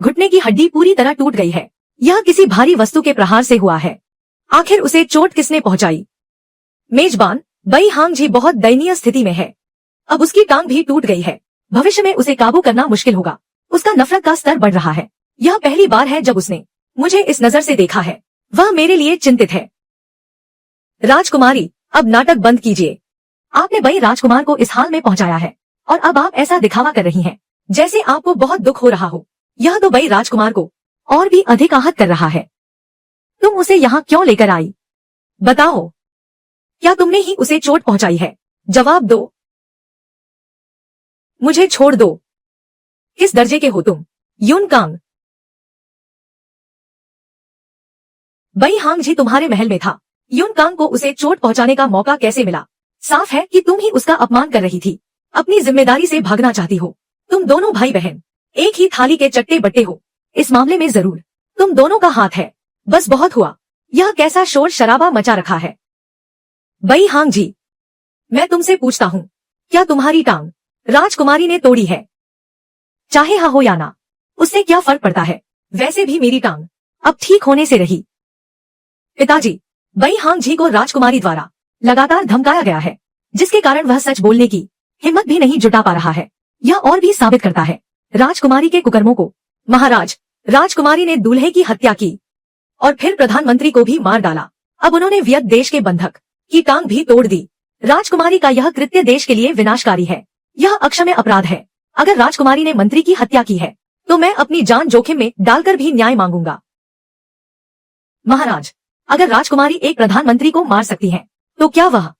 घुटने की हड्डी पूरी तरह टूट गई है। यह किसी भारी वस्तु के प्रहार से हुआ है। आखिर उसे चोट किसने पहुंचाई? मेजबान, बई हांगझी बहुत दयनीय स्थिति में है। अब उसकी टांग भी टूट गई है। भविष्य में उसे काबू करना मुश्किल होगा। उसका नफरत का स्तर बढ़ रहा है। यह पहली बार है जब उसने मुझे इस नजर से देखा है। वह मेरे लिए चिंतित है। राजकुमारी, अब नाटक बंद कीजिए। आपने बई राजकुमार को इस हाल में पहुंचाया है और अब आप ऐसा दिखावा कर रही हैं जैसे आपको बहुत दुख हो रहा हो। यह तो बई राजकुमार को और भी अधिक आहत कर रहा है। तुम उसे यहाँ क्यों लेकर आई? बताओ, क्या तुमने ही उसे चोट पहुंचाई है? जवाब दो। मुझे छोड़ दो। किस दर्जे के हो तुम? यून कांग। बई हांगझी तुम्हारे महल में था। यून कांग को उसे चोट पहुंचाने का मौका कैसे मिला? साफ है कि तुम ही उसका अपमान कर रही थी। अपनी जिम्मेदारी से भागना चाहती हो। तुम दोनों भाई बहन एक ही थाली के चट्टे बट्टे हो। इस मामले में जरूर तुम दोनों का हाथ है। बस बहुत हुआ। यह कैसा शोर शराबा मचा रखा है? बई हांगझी, मैं तुमसे पूछता हूँ, क्या तुम्हारी टांग राजकुमारी ने तोड़ी है? चाहे हाँ हो या ना, उससे क्या फर्क पड़ता है? वैसे भी मेरी टांग अब ठीक होने से रही। पिताजी, बई हांगझी को राजकुमारी द्वारा लगातार धमकाया गया है, जिसके कारण वह सच बोलने की हिम्मत भी नहीं जुटा पा रहा है। यह और भी साबित करता है राजकुमारी के कुकर्मों को। महाराज, राजकुमारी ने दूल्हे की हत्या की और फिर प्रधानमंत्री को भी मार डाला। अब उन्होंने वियत देश के बंधक की टांग भी तोड़ दी। राजकुमारी का यह कृत्य देश के लिए विनाशकारी है। यह अक्षम्य अपराध है। अगर राजकुमारी ने मंत्री की हत्या की है तो मैं अपनी जान जोखिम में डालकर भी न्याय मांगूंगा। महाराज, अगर राजकुमारी एक प्रधानमंत्री को मार सकती है तो क्या वह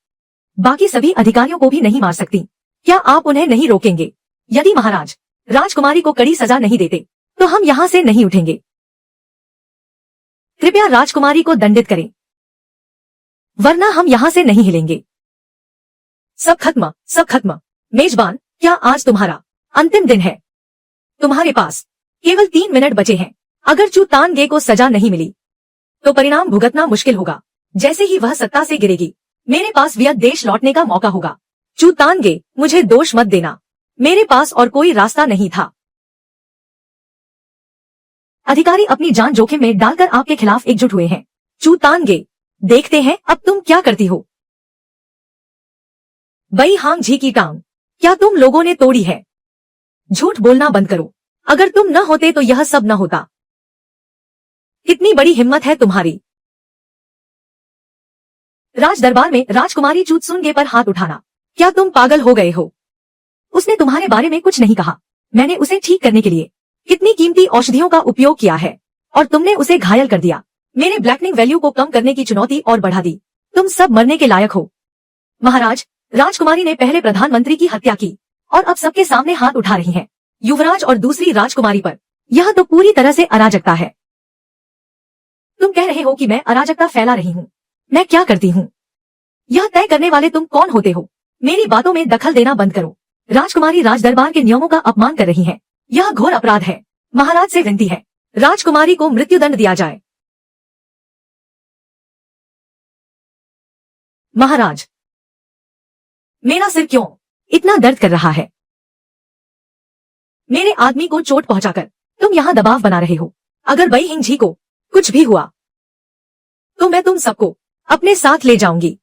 बाकी सभी अधिकारियों को भी नहीं मार सकती? क्या आप उन्हें नहीं रोकेंगे? यदि महाराज राजकुमारी को कड़ी सजा नहीं देते तो हम यहाँ से नहीं उठेंगे। कृपया राजकुमारी को दंडित करें, वरना हम यहाँ से नहीं हिलेंगे। सब खत्म, सब खत्म। मेजबान, क्या आज तुम्हारा अंतिम दिन है? तुम्हारे पास केवल 3 मिनट बचे हैं। अगर चू तानगे को सजा नहीं मिली तो परिणाम भुगतना मुश्किल होगा। जैसे ही वह सत्ता से गिरेगी, मेरे पास वियत देश लौटने का मौका होगा। चू तानगे, मुझे दोष मत देना। मेरे पास और कोई रास्ता नहीं था। अधिकारी अपनी जान जोखिम में डालकर आपके खिलाफ एकजुट हुए हैं। चू तानगे, देखते हैं अब तुम क्या करती हो। बई हांगझी की टांग क्या तुम लोगों ने तोड़ी है? झूठ बोलना बंद करो। अगर तुम न होते तो यह सब न होता। कितनी बड़ी हिम्मत है तुम्हारी। राज दरबार में राजकुमारी चूतसुनगे पर हाथ उठाना। क्या तुम पागल हो गए हो? उसने तुम्हारे बारे में कुछ नहीं कहा। मैंने उसे ठीक करने के लिए कितनी कीमती औषधियों का उपयोग किया है और तुमने उसे घायल कर दिया। मेरे ब्लैकनिंग वैल्यू को कम करने की चुनौती और बढ़ा दी। तुम सब मरने के लायक हो। महाराज, राजकुमारी ने पहले प्रधानमंत्री की हत्या की और अब सबके सामने हाथ उठा रही है, युवराज और दूसरी राजकुमारी पर। यह तो पूरी तरह से अराजकता है। तुम कह रहे हो कि मैं अराजकता फैला रही हूँ। मैं क्या करती हूँ, यह तय करने वाले तुम कौन होते हो? मेरी बातों में दखल देना बंद करो। राजकुमारी राजदरबार के नियमों का अपमान कर रही है। यह घोर अपराध है। महाराज से विनती है, राजकुमारी को मृत्युदंड दिया जाए। महाराज, मेरा सिर क्यों इतना दर्द कर रहा है? मेरे आदमी को चोट पहुंचाकर तुम यहाँ दबाव बना रहे हो। अगर बई हिंगझी को कुछ भी हुआ तो मैं तुम सबको अपने साथ ले जाऊंगी।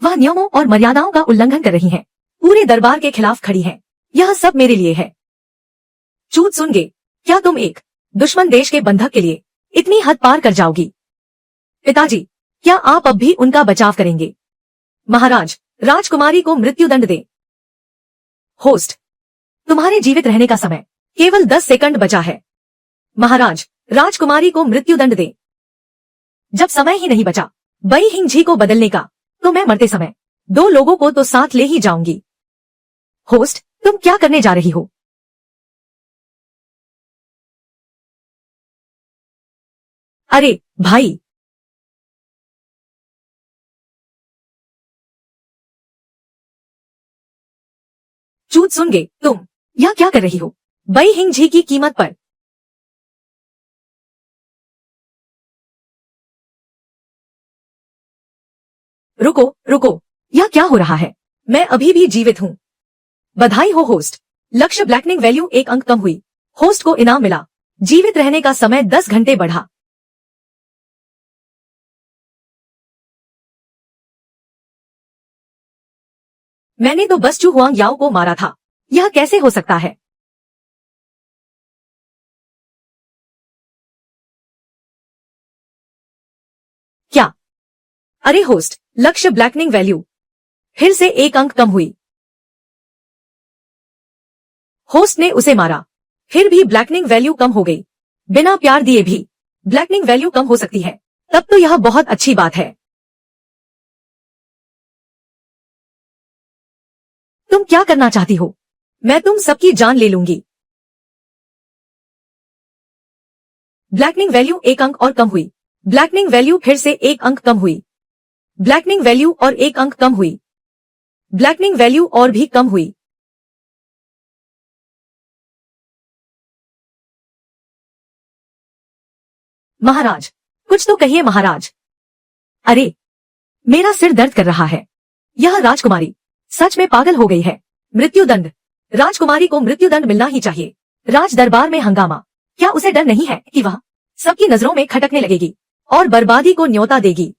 वह नियमों और मर्यादाओं का उल्लंघन कर रही हैं, पूरे दरबार के खिलाफ खड़ी हैं। यह सब मेरे लिए है। चूतसुनगे, क्या तुम एक दुश्मन देश के बंधक के लिए इतनी हद पार कर जाओगी? पिताजी, क्या आप अब भी उनका बचाव करेंगे? महाराज, राजकुमारी को मृत्युदंड दे। होस्ट, तुम्हारे जीवित रहने का समय केवल 10 सेकंड बचा है। महाराज, राजकुमारी को मृत्युदंड दे। जब समय ही नहीं बचा बई हिंगझी को बदलने का, तो मैं मरते समय 2 लोगों को तो साथ ले ही जाऊंगी। होस्ट, तुम क्या करने जा रही हो? अरे भाई, चूतसुनगे, तुम यह क्या कर रही हो? बई हिंगझी की कीमत पर। रुको रुको, यह क्या हो रहा है? मैं अभी भी जीवित हूँ। बधाई हो होस्ट, लक्ष्य ब्लैकनिंग वैल्यू 1 अंक कम हुई होस्ट को इनाम मिला। जीवित रहने का समय 10 घंटे बढ़ा। मैंने तो बस चू हुआंग याओ को मारा था। यह कैसे हो सकता है? क्या? अरे होस्ट, लक्ष्य ब्लैकनिंग वैल्यू फिर से 1 अंक कम हुई। होस्ट ने उसे मारा, फिर भी ब्लैकनिंग वैल्यू कम हो गई। बिना प्यार दिए भी ब्लैकनिंग वैल्यू कम हो सकती है, तब तो यह बहुत अच्छी बात है। तुम क्या करना चाहती हो? मैं तुम सबकी जान ले लूंगी। ब्लैकनिंग वैल्यू 1 अंक और कम हुई। ब्लैकनिंग वैल्यू फिर से 1 अंक कम हुई। ब्लैकनिंग वैल्यू और 1 अंक कम हुई। ब्लैकनिंग वैल्यू और भी कम हुई। महाराज, कुछ तो कहिए महाराज। अरे, मेरा सिर दर्द कर रहा है। यह राजकुमारी सच में पागल हो गई है। मृत्युदंड। राजकुमारी को मृत्युदंड मिलना ही चाहिए। राज दरबार में हंगामा। क्या उसे डर नहीं है कि वह सबकी नजरों में खटकने लगेगी और बर्बादी को न्योता देगी?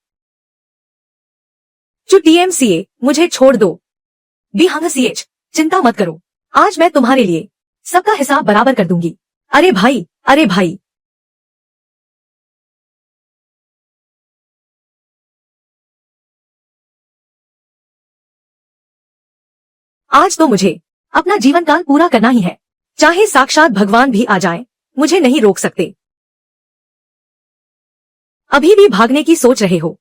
चु टीएमसीए, मुझे छोड़ दो। बीहंगसीएच, चिंता मत करो, आज मैं तुम्हारे लिए सबका हिसाब बराबर कर दूंगी। अरे भाई, अरे भाई। आज तो मुझे अपना जीवन काल पूरा करना ही है, चाहे साक्षात भगवान भी आ जाए, मुझे नहीं रोक सकते। अभी भी भागने की सोच रहे हो?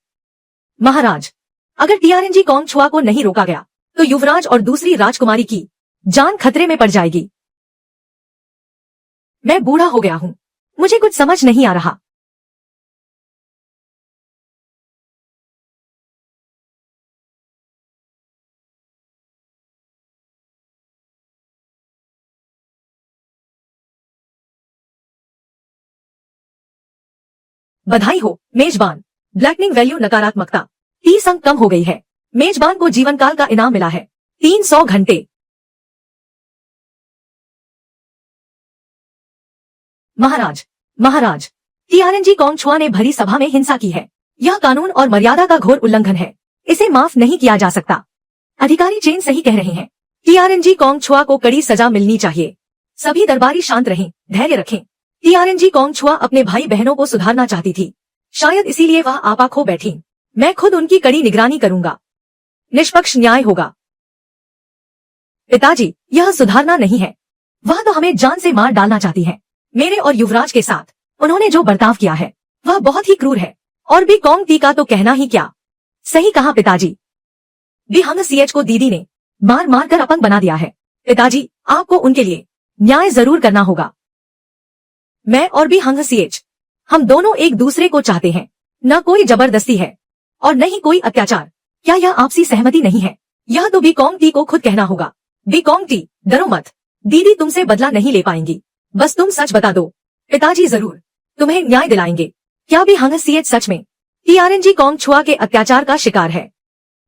महाराज, अगर टीआरएनजी कॉन्ग छुआ को नहीं रोका गया तो युवराज और दूसरी राजकुमारी की जान खतरे में पड़ जाएगी। मैं बूढ़ा हो गया हूँ, मुझे कुछ समझ नहीं आ रहा। बधाई हो मेजबान। ब्लैकनिंग वैल्यू नकारात्मकता 30 अंक कम हो गई है। मेजबान को जीवन काल का इनाम मिला है 300 घंटे। महाराज, महाराज, टीआरएनजी कॉन्ग छुआ ने भरी सभा में हिंसा की है। यह कानून और मर्यादा का घोर उल्लंघन है। इसे माफ नहीं किया जा सकता। अधिकारी चेन सही कह रहे हैं। टीआरएनजी कॉन्ग छुआ को कड़ी सजा मिलनी चाहिए। सभी दरबारी शांत रहें, धैर्य रखें। टीआरएनजी कॉन्ग छुआ अपने भाई बहनों को सुधारना चाहती थी, शायद इसीलिए वह आपा खो बैठी। मैं खुद उनकी कड़ी निगरानी करूंगा। निष्पक्ष न्याय होगा। पिताजी, यह सुधारना नहीं है। वह तो हमें जान से मार डालना चाहती है। मेरे और युवराज के साथ उन्होंने जो बर्ताव किया है वह बहुत ही क्रूर है। और भी कॉन्ग टी का तो कहना ही क्या। सही कहा पिताजी। बीहंगसीएच को दीदी ने मार मार कर अपंग बना दिया है। पिताजी, आपको उनके लिए न्याय जरूर करना होगा। मैं और बीहंगसीएच, हम दोनों एक दूसरे को चाहते हैं। न कोई जबरदस्ती है और न ही कोई अत्याचार। क्या यह आपसी सहमति नहीं है? यह तो बीकॉन्ग टी को खुद कहना होगा। बीकॉन्ग टी, डरो मत। दीदी तुमसे बदला नहीं ले पाएंगी। बस तुम सच बता दो। पिताजी जरूर तुम्हें न्याय दिलाएंगे। क्या बीहंगसीएच सच में टीआरएनजी कॉन्ग छुआ के अत्याचार का शिकार है?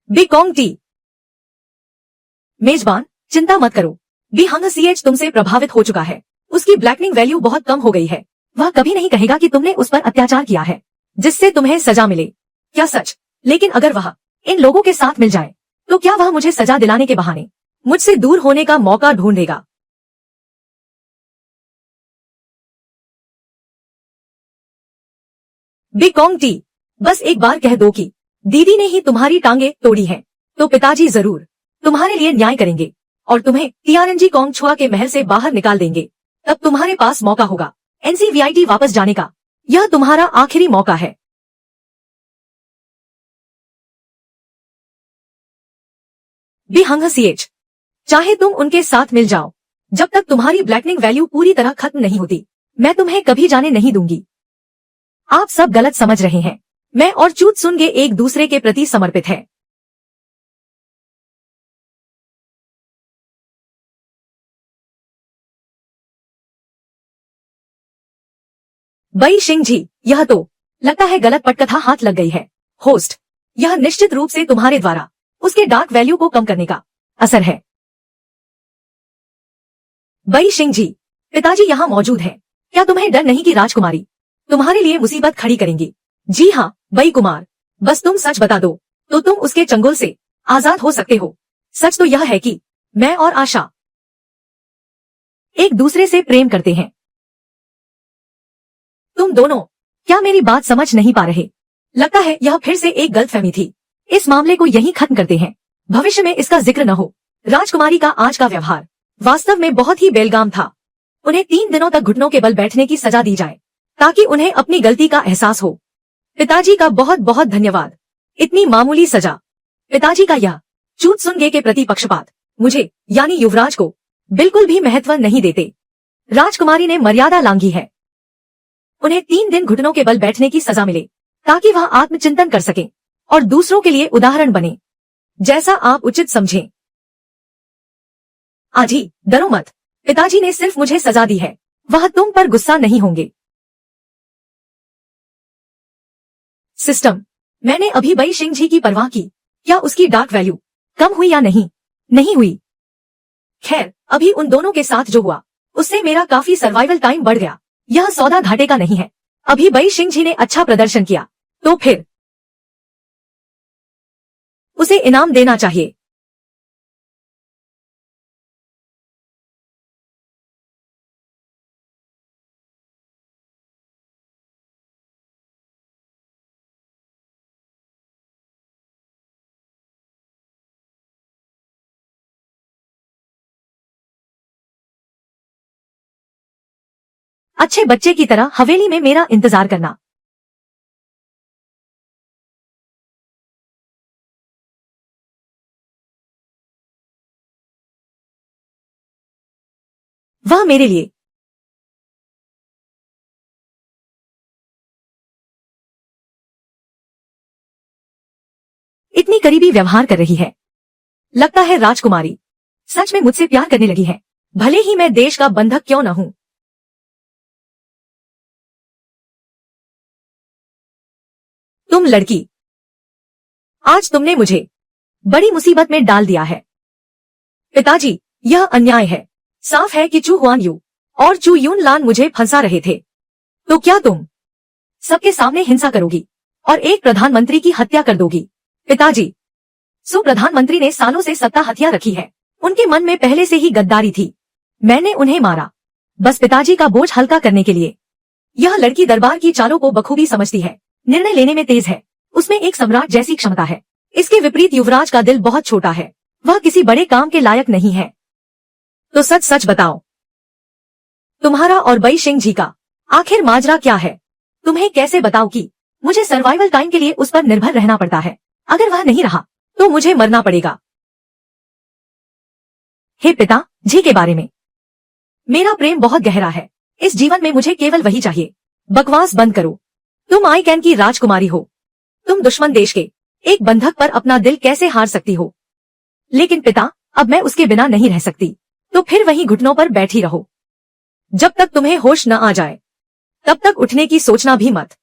बीकॉन्ग टी। मेजबान, चिंता मत करो। बीहंगसीएच तुमसे प्रभावित हो चुका है। उसकी ब्लैकनिंग वैल्यू बहुत कम हो गई है। वह कभी नहीं कहेगा कि तुमने उस पर अत्याचार किया है जिससे तुम्हें सजा मिले। क्या सच? लेकिन अगर वह इन लोगों के साथ मिल जाए तो क्या वह मुझे सजा दिलाने के बहाने मुझसे दूर होने का मौका ढूंढेगा? बीकॉन्ग टी, बस एक बार कह दो कि दीदी ने ही तुम्हारी टांगे तोड़ी है, तो पिताजी जरूर तुम्हारे लिए न्याय करेंगे और तुम्हें टीआरएनजी कॉन्ग छुआ के महल से बाहर निकाल देंगे। तब तुम्हारे पास मौका होगा एनसीवीआईटी वापस जाने का। यह तुम्हारा आखिरी मौका है। बीहंगसीएच, चाहे तुम उनके साथ मिल जाओ, जब तक तुम्हारी ब्लैकनिंग वैल्यू पूरी तरह खत्म नहीं होती, मैं तुम्हें कभी जाने नहीं दूंगी। आप सब गलत समझ रहे हैं। मैं और चूत सुनगे एक दूसरे के प्रति समर्पित है। बई सिंह जी, यह तो लगता है गलत पटकथा हाथ लग गई है। होस्ट, यह निश्चित रूप से तुम्हारे द्वारा उसके डार्क वैल्यू को कम करने का असर है। बई सिंह जी, पिताजी यहाँ मौजूद है। क्या तुम्हें डर नहीं कि राजकुमारी तुम्हारे लिए मुसीबत खड़ी करेंगी? जी हाँ बई कुमार, बस तुम सच बता दो तो तुम उसके चंगुल से आजाद हो सकते हो। सच तो यह है कि मैं और आशा एक दूसरे से प्रेम करते हैं। तुम दोनों क्या मेरी बात समझ नहीं पा रहे? लगता है यह फिर से एक गलतफहमी थी। इस मामले को यहीं खत्म करते हैं, भविष्य में इसका जिक्र न हो। राजकुमारी का आज का व्यवहार वास्तव में बहुत ही बेलगाम था। उन्हें 3 दिनों तक घुटनों के बल बैठने की सजा दी जाए ताकि उन्हें अपनी गलती का एहसास हो। पिताजी का बहुत बहुत धन्यवाद। इतनी मामूली सजा। पिताजी का यह चूत सुनगे के प्रति पक्षपात मुझे यानी युवराज को बिल्कुल भी महत्व नहीं देते। राजकुमारी ने मर्यादा लांघी है। उन्हें 3 दिन घुटनों के बल बैठने की सजा मिले ताकि वह आत्मचिंतन कर सके और दूसरों के लिए उदाहरण बने। जैसा आप उचित समझें। आजी डरो मत, पिताजी ने सिर्फ मुझे सजा दी है, वह तुम पर गुस्सा नहीं होंगे। सिस्टम, मैंने अभी बई सिंह जी की परवाह की, क्या उसकी डार्क वैल्यू कम हुई या नहीं? नहीं हुई। खैर अभी उन दोनों के साथ जो हुआ उससे मेरा काफी सर्वाइवल टाइम बढ़ गया। यह सौदा घाटे का नहीं है। अभी बई सिंह जी ने अच्छा प्रदर्शन किया तो फिर उसे इनाम देना चाहिए। अच्छे बच्चे की तरह हवेली में मेरा इंतजार करना। वह मेरे लिए इतनी करीबी व्यवहार कर रही है। लगता है राजकुमारी सच में मुझसे प्यार करने लगी है, भले ही मैं देश का बंधक क्यों न हूं। तुम लड़की, आज तुमने मुझे बड़ी मुसीबत में डाल दिया है। पिताजी यह अन्याय है। साफ है कि चू हुआन यू और चू यून लान मुझे फंसा रहे थे। तो क्या तुम सबके सामने हिंसा करोगी और एक प्रधानमंत्री की हत्या कर दोगी? पिताजी, सो प्रधानमंत्री ने सालों से सत्ता हथिया रखी है। उनके मन में पहले से ही गद्दारी थी। मैंने उन्हें मारा बस पिताजी का बोझ हल्का करने के लिए। यह लड़की दरबार की चालों को बखूबी समझती है, निर्णय लेने में तेज है, उसमें एक सम्राट जैसी क्षमता है। इसके विपरीत युवराज का दिल बहुत छोटा है, वह किसी बड़े काम के लायक नहीं है। तो सच सच बताओ, तुम्हारा और बई सिंह जी का आखिर माजरा क्या है? तुम्हें कैसे बताओ कि मुझे सर्वाइवल टाइम के लिए उस पर निर्भर रहना पड़ता है। अगर वह नहीं रहा तो मुझे मरना पड़ेगा। हे पिता जी के बारे में मेरा प्रेम बहुत गहरा है। इस जीवन में मुझे केवल वही चाहिए। बकवास बंद करो। तुम आई कैन की राजकुमारी हो। तुम दुश्मन देश के एक बंधक पर अपना दिल कैसे हार सकती हो? लेकिन पिता, अब मैं उसके बिना नहीं रह सकती। तो फिर वहीं घुटनों पर बैठी रहो। जब तक तुम्हें होश न आ जाए तब तक उठने की सोचना भी मत।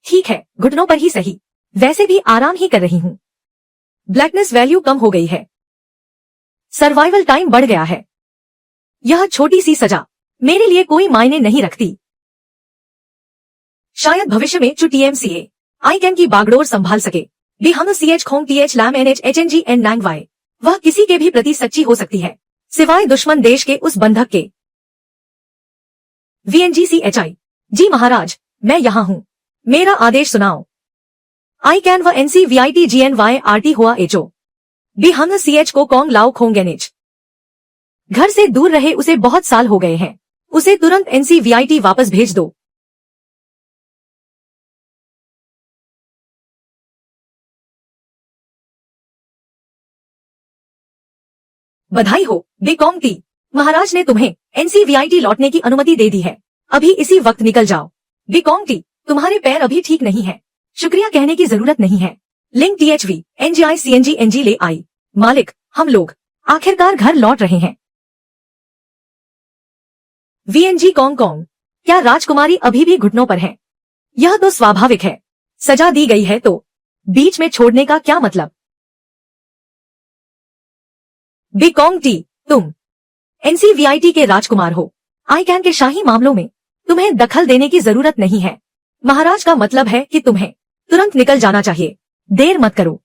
ठीक है, घुटनों पर ही सही, वैसे भी आराम ही कर रही हूँ। ब्लैकनेस वैल्यू कम हो गई है, सर्वाइवल टाइम बढ़ गया है। यह छोटी सी सजा मेरे लिए कोई मायने नहीं रखती। शायद भविष्य में चू टीएमसीए आई कैन की बागडोर संभाल सके। बी हम CH खोंग TH लैम NH HNG एन नैंग वाई, वह किसी के भी प्रति सच्ची हो सकती है सिवाय दुश्मन देश के उस बंधक के। VNGCHI, जी महाराज, मैं यहाँ हूँ, मेरा आदेश सुनाओ। आई कैन व NCVITGNYRT हुआ HO बी हम CH को कॉन्ग लाओ खोंग NH। घर से दूर रहे उसे बहुत साल हो गए हैं, उसे तुरंत NCVIT वापस भेज दो। बधाई हो बेकोंगती, महाराज ने तुम्हें NCVIT लौटने की अनुमति दे दी है। अभी इसी वक्त निकल जाओ। बेकोंगती, तुम्हारे पैर अभी ठीक नहीं है, शुक्रिया कहने की जरूरत नहीं है। Link THV NGI CNG NG ले आई। मालिक, हम लोग आखिरकार घर लौट रहे हैं। VNG कॉन्ग कॉन्ग, क्या राजकुमारी अभी भी घुटनों पर है? यह तो स्वाभाविक है, सजा दी गई है तो बीच में छोड़ने का क्या मतलब? बेकोंगटी, तुम NCVIT के राजकुमार हो। ICAN के शाही मामलों में तुम्हें दखल देने की जरूरत नहीं है। महाराज का मतलब है कि तुम्हें तुरंत निकल जाना चाहिए। देर मत करो।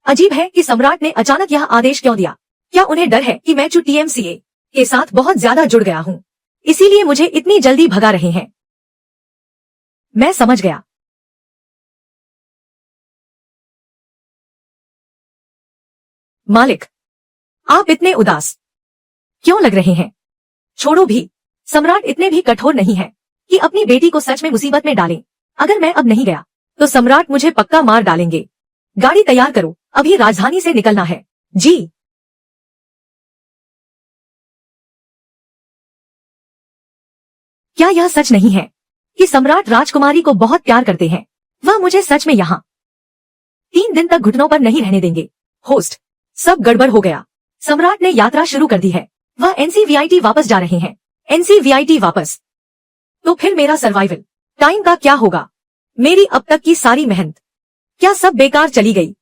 अजीब है कि सम्राट ने अचानक यह आदेश क्यों दिया। क्या उन्हें डर है कि मैं TMCA के साथ बहुत ज्यादा जुड़ गया हूँ, इसीलिए मुझे इतनी जल्दी भगा रहे हैं। मैं समझ गया। मालिक, आप इतने उदास क्यों लग रहे हैं? छोड़ो भी, सम्राट इतने भी कठोर नहीं है कि अपनी बेटी को सच में मुसीबत में डालें। अगर मैं अब नहीं गया तो सम्राट मुझे पक्का मार डालेंगे। गाड़ी तैयार करो, अभी राजधानी से निकलना है। जी। क्या यह सच नहीं है कि सम्राट राजकुमारी को बहुत प्यार करते हैं? वह मुझे सच में यहाँ 3 दिन तक घुटनों पर नहीं रहने देंगे। होस्ट, सब गड़बड़ हो गया। सम्राट ने यात्रा शुरू कर दी है। वह NCVIT वापस जा रहे हैं। NCVIT वापस? तो फिर मेरा सर्वाइवल टाइम का क्या होगा? मेरी अब तक की सारी मेहनत क्या सब बेकार चली गई?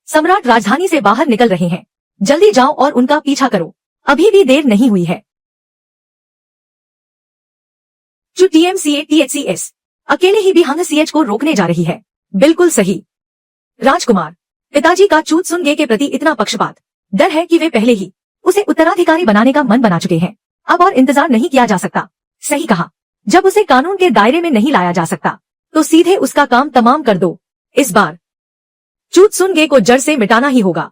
सम्राट राजधानी से बाहर निकल रहे हैं। जल्दी जाओ और उनका पीछा करो, अभी भी देर नहीं हुई है। जो TMCA THCS अकेले ही बिहांग CH को रोकने जा रही है। बिल्कुल सही। राजकुमार, पिताजी का चूत सुनगे के प्रति इतना पक्षपात, डर है कि वे पहले ही उसे उत्तराधिकारी बनाने का मन बना चुके हैं। अब और इंतजार नहीं किया जा सकता। सही कहा, जब उसे कानून के दायरे में नहीं लाया जा सकता तो सीधे उसका काम तमाम कर दो। इस बार चूत सुनगे को जड़ से मिटाना ही होगा।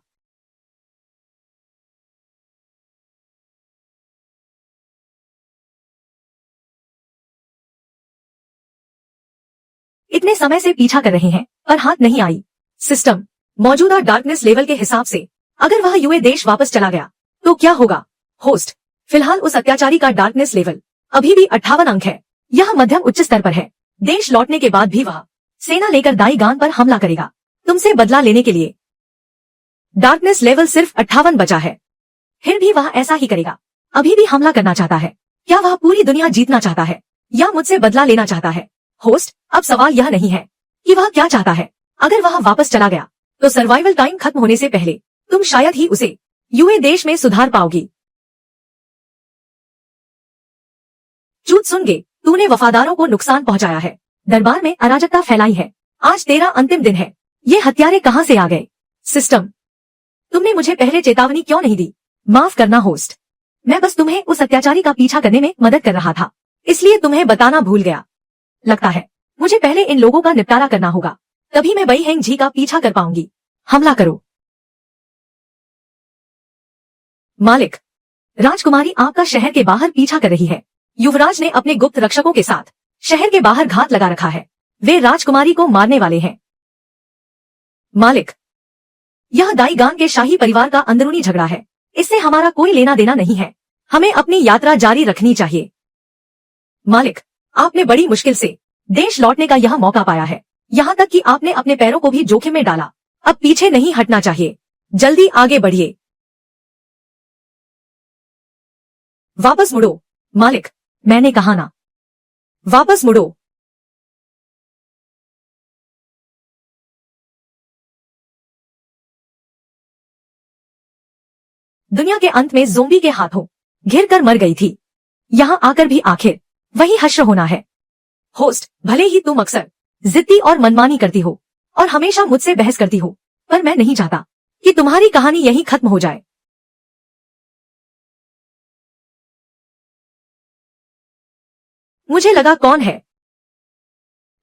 इतने समय से पीछा कर रहे हैं पर हाथ नहीं आई। सिस्टम, मौजूदा डार्कनेस लेवल के हिसाब से अगर वह यूए देश वापस चला गया तो क्या होगा? होस्ट, फिलहाल उस अत्याचारी का डार्कनेस लेवल अभी भी 58 अंक है। यह मध्यम उच्च स्तर पर है। देश लौटने के बाद भी वह सेना लेकर दाईगान पर हमला करेगा, तुमसे बदला लेने के लिए। डार्कनेस लेवल सिर्फ 58 बचा है, फिर भी वह ऐसा ही करेगा। अभी भी हमला करना चाहता है। क्या वह पूरी दुनिया जीतना चाहता है या मुझसे बदला लेना चाहता है? होस्ट, अब सवाल यह नहीं है कि वह क्या चाहता है। अगर वह वापस चला गया तो सर्वाइवल टाइम खत्म होने से पहले तुम शायद ही उसे यूए देश में सुधार पाओगी। चूत सुनगे, तूने वफादारों को नुकसान पहुंचाया है, दरबार में अराजकता फैलाई है। आज तेरा अंतिम दिन है। ये हत्यारे कहां से आ गए? सिस्टम, तुमने मुझे पहले चेतावनी क्यों नहीं दी? माफ करना होस्ट, मैं बस तुम्हें उस अत्याचारी का पीछा करने में मदद कर रहा था, इसलिए तुम्हें बताना भूल गया। लगता है मुझे पहले इन लोगों का निपटारा करना होगा, तभी मैं बैहेंग जी का पीछा कर पाऊंगी। हमला करो। मालिक, राजकुमारी आपका शहर के बाहर पीछा कर रही है। युवराज ने अपने गुप्त रक्षकों के साथ शहर के बाहर घात लगा रखा है। वे राजकुमारी को मारने वाले हैं। मालिक, यह दाईगान के शाही परिवार का अंदरूनी झगड़ा है, इससे हमारा कोई लेना देना नहीं है। हमें अपनी यात्रा जारी रखनी चाहिए। मालिक, आपने बड़ी मुश्किल से देश लौटने का यह मौका पाया है, यहाँ तक कि आपने अपने पैरों को भी जोखिम में डाला। अब पीछे नहीं हटना चाहिए, जल्दी आगे बढ़िए। वापस मुड़ो। मालिक, मैंने कहा ना, वापस मुड़ो। दुनिया के अंत में ज़ोंबी के हाथों घिर कर मर गई थी, यहाँ आकर भी आखिर वही हश्र होना है। होस्ट, भले ही तुम अक्सर जिद्दी और मनमानी करती हो और हमेशा मुझसे बहस करती हो, पर मैं नहीं चाहता कि तुम्हारी कहानी यहीं खत्म हो जाए। मुझे लगा कौन है,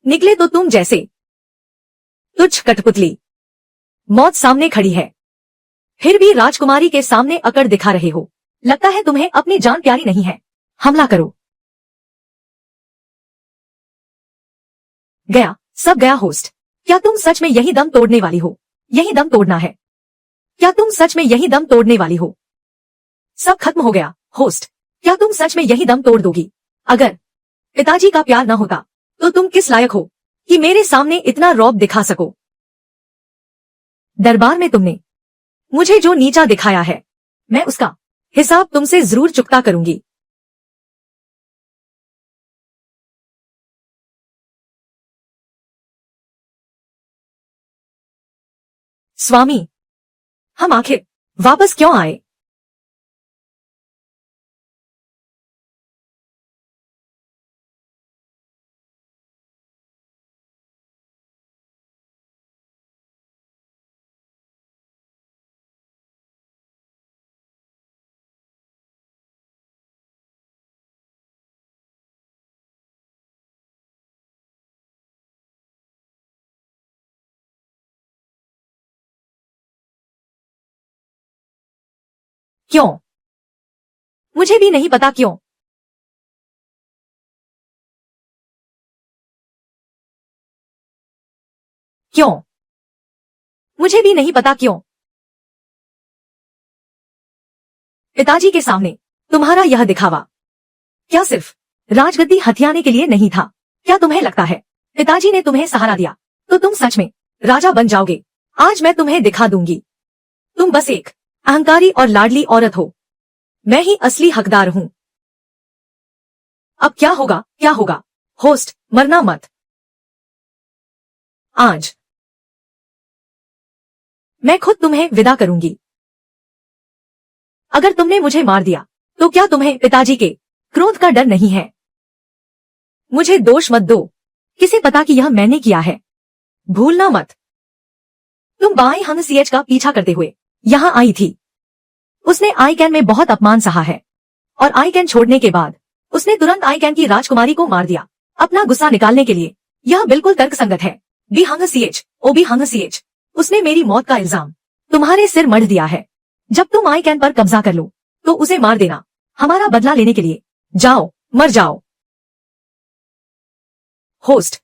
निकले तो तुम जैसे तुच्छ कठपुतली। मौत सामने खड़ी है, फिर भी राजकुमारी के सामने अकड़ दिखा रहे हो। लगता है तुम्हें अपनी जान प्यारी नहीं है। हमला करो। गया, सब गया। होस्ट, क्या तुम सच में यही दम तोड़ने वाली हो? यही दम तोड़ना है? क्या तुम सच में यही दम तोड़ने वाली हो? सब खत्म हो गया। होस्ट, क्या तुम सच में यही दम तोड़ दोगी? अगर पिताजी का प्यार न होता तो तुम किस लायक हो कि मेरे सामने इतना रौब दिखा सको? दरबार में तुमने मुझे जो नीचा दिखाया है, मैं उसका हिसाब तुमसे जरूर चुकता करूंगी। स्वामी, हम आखिर वापस क्यों आए? क्यों? मुझे भी नहीं पता क्यों। क्यों? मुझे भी नहीं पता क्यों। पिताजी के सामने तुम्हारा यह दिखावा क्या सिर्फ राजगद्दी हथियाने के लिए नहीं था? क्या तुम्हें लगता है पिताजी ने तुम्हें सहारा दिया तो तुम सच में राजा बन जाओगे? आज मैं तुम्हें दिखा दूंगी। तुम बस एक अहंकारी और लाडली औरत हो। मैं ही असली हकदार हूँ। अब क्या होगा? क्या होगा? होस्ट, मरना मत। आज मैं खुद तुम्हें विदा करूंगी। अगर तुमने मुझे मार दिया तो क्या तुम्हें पिताजी के क्रोध का डर नहीं है? मुझे दोष मत दो। किसे पता कि यह मैंने किया है? भूलना मत। तुम बाएं हंग सीएच का पीछा करते हुए यहाँ आई थी। उसने आईकैन में बहुत अपमान सहा है और आईकैन छोड़ने के बाद उसने तुरंत आईकैन की राजकुमारी को मार दिया अपना गुस्सा निकालने के लिए। यह बिल्कुल तर्कसंगत है। बी हंग सीएच, ओ बी हंग सीएच, उसने मेरी मौत का इल्जाम तुम्हारे सिर मढ़ दिया है। जब तुम आईकैन पर कब्जा कर लो तो उसे मार देना हमारा बदला लेने के लिए। जाओ, मर जाओ। होस्ट,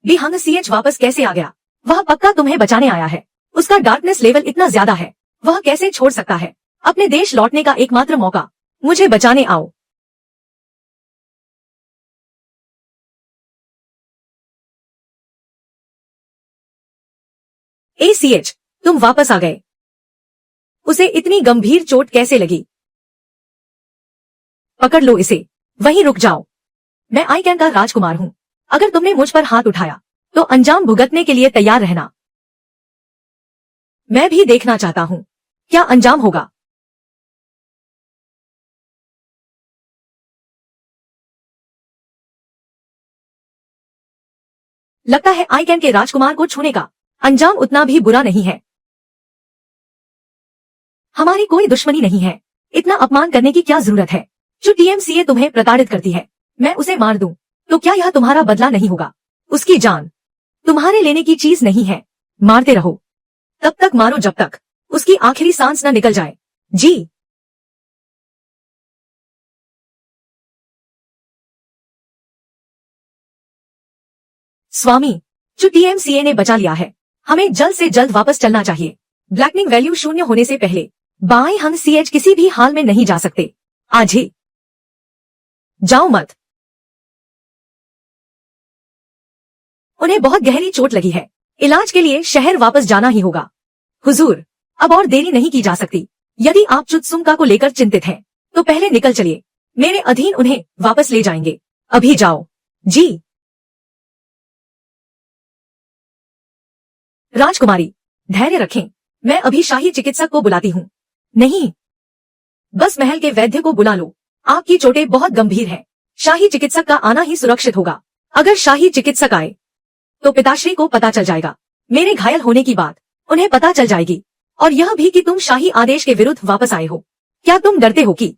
बी हंग सीएच वापस कैसे आ गया? वह पक्का तुम्हें बचाने आया है। उसका डार्कनेस लेवल इतना ज्यादा है, वह कैसे छोड़ सकता है अपने देश लौटने का एकमात्र मौका? मुझे बचाने आओ। एसीएच, तुम वापस आ गए। उसे इतनी गंभीर चोट कैसे लगी? पकड़ लो इसे। वहीं रुक जाओ। मैं आईकैन का राजकुमार हूँ। अगर तुमने मुझ पर हाथ उठाया तो अंजाम भुगतने के लिए तैयार रहना। मैं भी देखना चाहता हूँ क्या अंजाम होगा। लगता है आईकैन के राजकुमार को छूने का अंजाम उतना भी बुरा नहीं है। हमारी कोई दुश्मनी नहीं है, इतना अपमान करने की क्या जरूरत है? जो टीएमसीए तुम्हें प्रताड़ित करती है, मैं उसे मार दूं तो क्या यह तुम्हारा बदला नहीं होगा? उसकी जान तुम्हारे लेने की चीज नहीं है। मारते रहो, तब तक मारो जब तक उसकी आखिरी सांस न निकल जाए। जी। स्वामी, जो टीएमसीए ने बचा लिया है, हमें जल्द से जल्द वापस चलना चाहिए। ब्लैकनिंग वैल्यू शून्य होने से पहले बाएं हंग सीएच किसी भी हाल में नहीं जा सकते। आज ही जाओ मत। उन्हें बहुत गहरी चोट लगी है। इलाज के लिए शहर वापस जाना ही होगा। हुजूर, अब और देरी नहीं की जा सकती। यदि आप चुत्सुंका को लेकर चिंतित हैं, तो पहले निकल चलिए। मेरे अधीन उन्हें वापस ले जाएंगे। अभी जाओ। जी। राजकुमारी, धैर्य रखें। मैं अभी शाही चिकित्सक को बुलाती हूँ। नहीं, बस महल के वैद्य को बुला लो। आपकी चोटें बहुत गंभीर हैं। शाही चिकित्सक का आना ही सुरक्षित होगा। अगर शाही चिकित्सक आए तो पिताश्री को पता चल जाएगा। मेरे घायल होने की बात उन्हें पता चल जाएगी, और यह भी कि तुम शाही आदेश के विरुद्ध वापस आए हो। क्या तुम डरते हो कि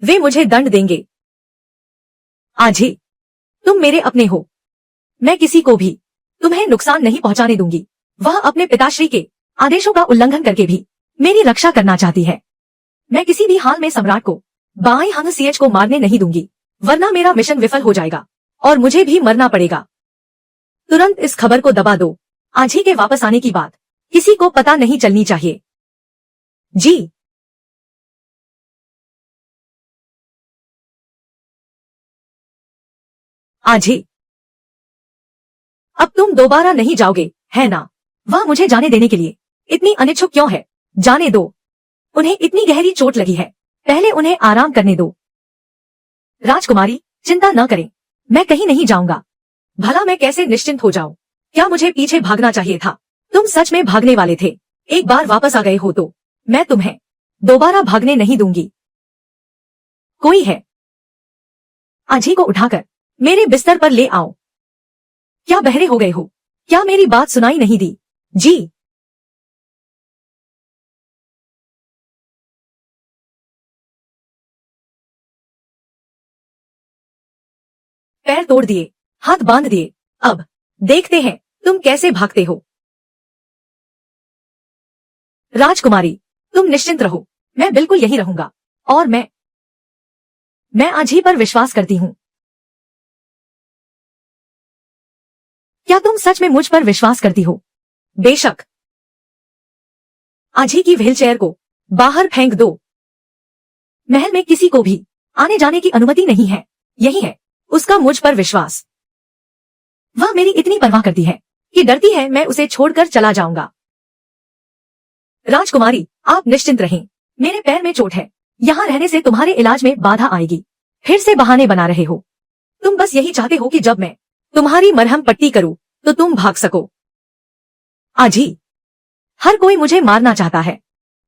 वे मुझे दंड देंगे? आज ही तुम मेरे अपने हो। मैं किसी को भी तुम्हें नुकसान नहीं पहुंचाने दूंगी। वह अपने पिताश्री के आदेशों का उल्लंघन करके भी मेरी रक्षा करना चाहती है। मैं किसी भी हाल में सम्राट को बाएं हंग सीएच को मारने नहीं दूंगी, वरना मेरा मिशन विफल हो जाएगा और मुझे भी मरना पड़ेगा। तुरंत इस खबर को दबा दो। आज ही के वापस आने की बात किसी को पता नहीं चलनी चाहिए। जी। आज ही। अब तुम दोबारा नहीं जाओगे, है ना? वह मुझे जाने देने के लिए इतनी अनिच्छुक क्यों है? जाने दो। उन्हें इतनी गहरी चोट लगी है, पहले उन्हें आराम करने दो। राजकुमारी, चिंता न करें, मैं कहीं नहीं जाऊंगा। भला मैं कैसे निश्चिंत हो जाऊं? क्या मुझे पीछे भागना चाहिए था? तुम सच में भागने वाले थे। एक बार वापस आ गए हो तो मैं तुम्हें दोबारा भागने नहीं दूंगी। कोई है? अजी को उठाकर मेरे बिस्तर पर ले आओ। क्या बहरे हो गए हो? क्या मेरी बात सुनाई नहीं दी? जी। पैर तोड़ दिए, हाथ बांध दिए। अब देखते हैं तुम कैसे भागते हो। राजकुमारी, तुम निश्चिंत रहो, मैं बिल्कुल यही रहूंगा। और मैं आजी पर विश्वास करती हूँ। क्या तुम सच में मुझ पर विश्वास करती हो? बेशक। आजी की व्हीलचेयर को बाहर फेंक दो। महल में किसी को भी आने जाने की अनुमति नहीं है। यही है उसका मुझ पर विश्वास। वह मेरी इतनी परवाह करती है कि डरती है मैं उसे छोड़कर चला जाऊंगा। राजकुमारी, आप निश्चिंत रहें, मेरे पैर में चोट है। यहाँ रहने से तुम्हारे इलाज में बाधा आएगी। फिर से बहाने बना रहे हो। तुम बस यही चाहते हो कि जब मैं तुम्हारी मरहम पट्टी करूं तो तुम भाग सको। आजी, हर कोई मुझे मारना चाहता है।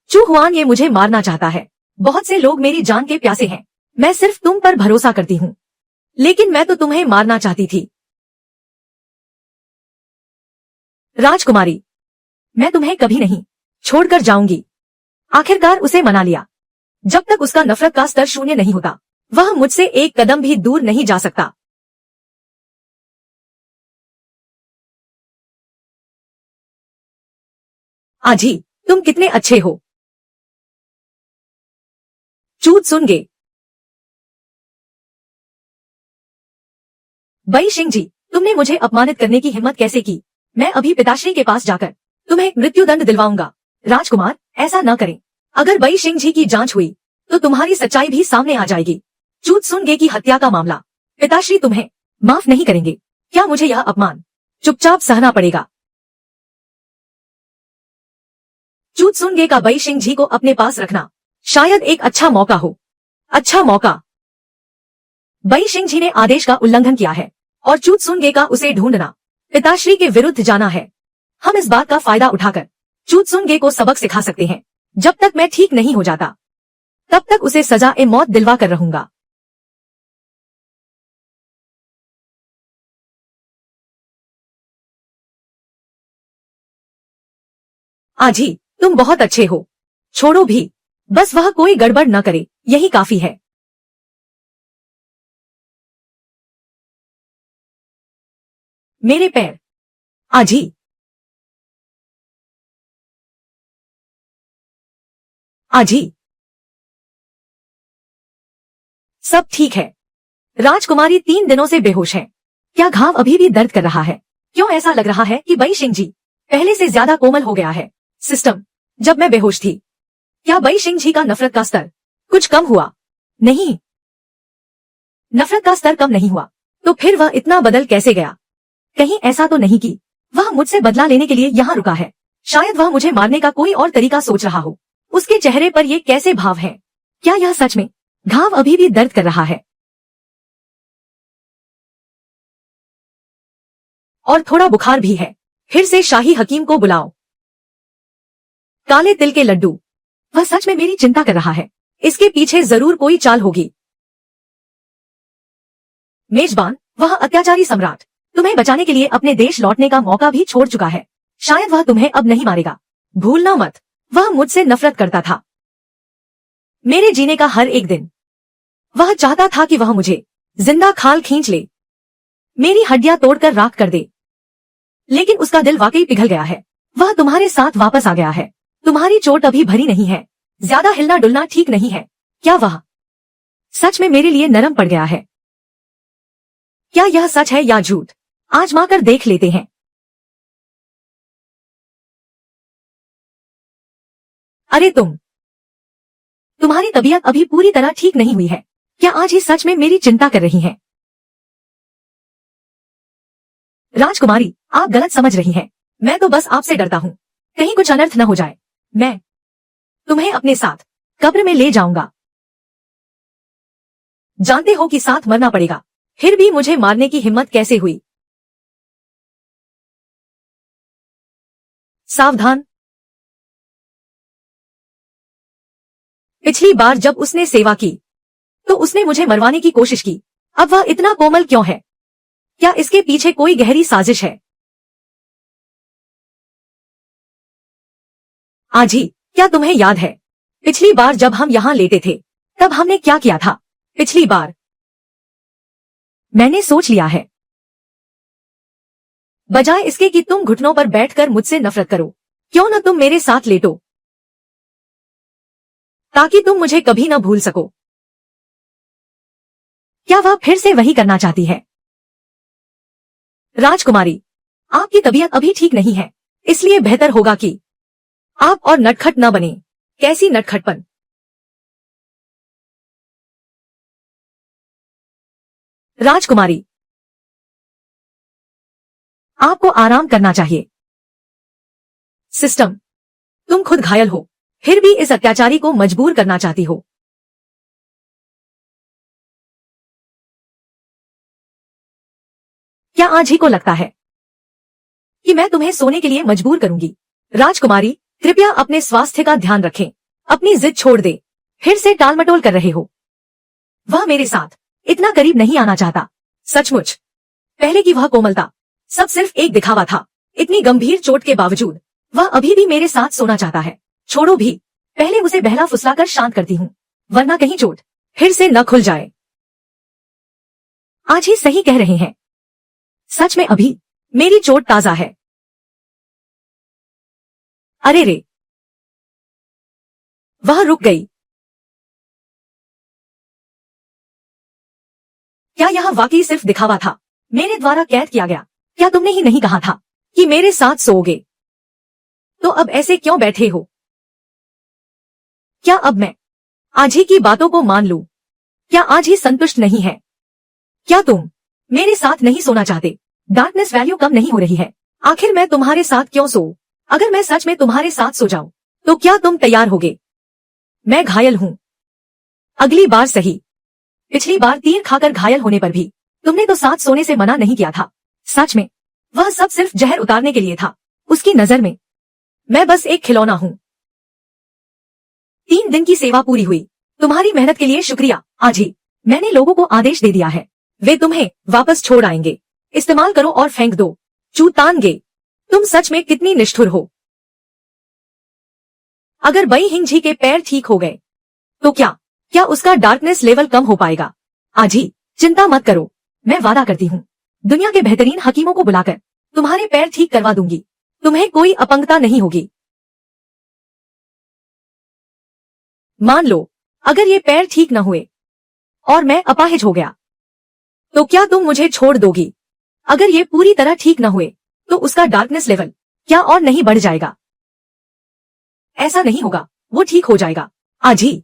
चू हुआन ये मुझे मारना चाहता है। बहुत से लोग मेरी जान के प्यासे हैं। मैं सिर्फ तुम पर भरोसा करती हूँ, लेकिन मैं तो तुम्हें मारना चाहती थी। राजकुमारी, मैं तुम्हें कभी नहीं छोड़कर जाऊंगी। आखिरकार उसे मना लिया। जब तक उसका नफरत का स्तर शून्य नहीं होता, वह मुझसे एक कदम भी दूर नहीं जा सकता। आजी, तुम कितने अच्छे हो। चूत सुन गे। बई सिंह जी, तुमने मुझे अपमानित करने की हिम्मत कैसे की? मैं अभी पिताश्री के पास जाकर तुम्हें मृत्युदंड दिलवाऊंगा। राजकुमार, ऐसा न करें। अगर बई सिंह जी की जांच हुई तो तुम्हारी सच्चाई भी सामने आ जाएगी। चूत सुन-गे की हत्या का मामला पिताश्री तुम्हें माफ नहीं करेंगे। क्या मुझे यह अपमान चुपचाप सहना पड़ेगा? चूत सुन-गे का बई सिंह जी को अपने पास रखना शायद एक अच्छा मौका हो। अच्छा मौका। बई सिंह जी ने आदेश का उल्लंघन किया है और चूत सुन-गे का उसे ढूंढना, पिताश्री के विरुद्ध जाना है। हम इस बात का फायदा उठाकर चूत सुन-गे को सबक सिखा सकते हैं। जब तक मैं ठीक नहीं हो जाता, तब तक उसे सजा ए मौत दिलवा कर रहूंगा। आजी, तुम बहुत अच्छे हो। छोड़ो भी, बस वह कोई गड़बड़ न करे, यही काफी है। मेरे पैर। आजी, आजी, सब ठीक है। राजकुमारी 3 दिनों से बेहोश है। क्या घाव अभी भी दर्द कर रहा है? क्यों ऐसा लग रहा है कि बई सिंह जी पहले से ज्यादा कोमल हो गया है? सिस्टम, जब मैं बेहोश थी, क्या बई सिंह जी का नफरत का स्तर कुछ कम हुआ? नहीं, नफरत का स्तर कम नहीं हुआ, तो फिर वह इतना बदल कैसे गया? कहीं ऐसा तो नहीं कि वह मुझसे बदला लेने के लिए यहाँ रुका है? शायद वह मुझे मारने का कोई और तरीका सोच रहा हो। उसके चेहरे पर ये कैसे भाव है? क्या यह सच में घाव अभी भी दर्द कर रहा है? और थोड़ा बुखार भी है। फिर से शाही हकीम को बुलाओ। काले तिल के लड्डू, वह सच में मेरी चिंता कर रहा है। इसके पीछे जरूर कोई चाल होगी। मेजबान, वह अत्याचारी सम्राट तुम्हें बचाने के लिए अपने देश लौटने का मौका भी छोड़ चुका है। शायद वह तुम्हें अब नहीं मारेगा। भूलना मत, वह मुझसे नफरत करता था। मेरे जीने का हर एक दिन वह चाहता था कि वह मुझे जिंदा खाल खींच ले, मेरी हड्डियां तोड़कर राख कर दे। लेकिन उसका दिल वाकई पिघल गया है। वह तुम्हारे साथ वापस आ गया है। तुम्हारी चोट अभी भरी नहीं है। ज्यादा हिलना डुलना ठीक नहीं है। क्या वह सच में मेरे लिए नरम पड़ गया है? क्या यह सच है या झूठ? आजमा कर देख लेते हैं। अरे तुम्हारी तबीयत अभी पूरी तरह ठीक नहीं हुई है। क्या आज ही सच में मेरी चिंता कर रही हैं? राजकुमारी, आप गलत समझ रही हैं। मैं तो बस आपसे डरता हूँ, कहीं कुछ अनर्थ न हो जाए। मैं तुम्हें अपने साथ कब्र में ले जाऊंगा। जानते हो कि साथ मरना पड़ेगा, फिर भी मुझे मारने की हिम्मत कैसे हुई? सावधान। पिछली बार जब उसने सेवा की तो उसने मुझे मरवाने की कोशिश की। अब वह इतना कोमल क्यों है? क्या इसके पीछे कोई गहरी साजिश है? आजी, क्या तुम्हें याद है पिछली बार जब हम यहाँ लेटे थे तब हमने क्या किया था? पिछली बार मैंने सोच लिया है। बजाय इसके कि तुम घुटनों पर बैठकर मुझसे नफरत करो, क्यों न तुम मेरे साथ लेटो, ताकि तुम मुझे कभी न भूल सको। क्या वह फिर से वही करना चाहती है? राजकुमारी, आपकी तबीयत अभी ठीक नहीं है, इसलिए बेहतर होगा कि आप और नटखट न बने। कैसी नटखटपन? राजकुमारी, आपको आराम करना चाहिए। सिस्टम, तुम खुद घायल हो, फिर भी इस अत्याचारी को मजबूर करना चाहती हो। क्या आज ही को लगता है कि मैं तुम्हें सोने के लिए मजबूर करूंगी? राजकुमारी, कृपया अपने स्वास्थ्य का ध्यान रखें। अपनी जिद छोड़ दे। फिर से टालमटोल कर रहे हो। वह मेरे साथ इतना करीब नहीं आना चाहता। सचमुच, पहले की वह कोमलता सब सिर्फ एक दिखावा था। इतनी गंभीर चोट के बावजूद वह अभी भी मेरे साथ सोना चाहता है। छोड़ो भी, पहले उसे बहला फुसलाकर शांत करती हूँ, वरना कहीं चोट फिर से न खुल जाए। आज ही सही कह रहे हैं। सच में अभी मेरी चोट ताजा है। अरे रे, वह रुक गई। क्या यह वाकई सिर्फ दिखावा था? मेरे द्वारा कैद किया गया। क्या तुमने ही नहीं कहा था कि मेरे साथ सोओगे? तो अब ऐसे क्यों बैठे हो? क्या अब मैं आज ही की बातों को मान लूं? क्या आज ही संतुष्ट नहीं है? क्या तुम मेरे साथ नहीं सोना चाहते? डार्कनेस वैल्यू कम नहीं हो रही है। आखिर मैं तुम्हारे साथ क्यों सोऊं? अगर मैं सच में तुम्हारे साथ सो जाऊं, तो क्या तुम तैयार होगे? मैं घायल हूं। अगली बार सही। पिछली बार तीर खाकर घायल होने पर भी तुमने तो साथ सोने से मना नहीं किया था। सच में वह सब सिर्फ जहर उतारने के लिए था। उसकी नजर में मैं बस एक खिलौना हूं। 3 दिन की सेवा पूरी हुई। तुम्हारी मेहनत के लिए शुक्रिया। आज ही मैंने लोगों को आदेश दे दिया है, वे तुम्हें वापस छोड़ आएंगे। इस्तेमाल करो और फेंक दो। चूतानगे, तुम सच में कितनी निष्ठुर हो। अगर बई हिंगझी के पैर ठीक हो गए, तो क्या उसका डार्कनेस लेवल कम हो पाएगा? आज ही चिंता मत करो, मैं वादा करती हूँ, दुनिया के बेहतरीन हकीमों को बुलाकर तुम्हारे पैर ठीक करवा दूंगी। तुम्हें कोई अपंगता नहीं होगी। मान लो, अगर ये पैर ठीक न हुए और मैं अपाहिज हो गया, तो क्या तुम मुझे छोड़ दोगी? अगर ये पूरी तरह ठीक न हुए, तो उसका डार्कनेस लेवल क्या और नहीं बढ़ जाएगा? ऐसा नहीं होगा, वो ठीक हो जाएगा। आज ही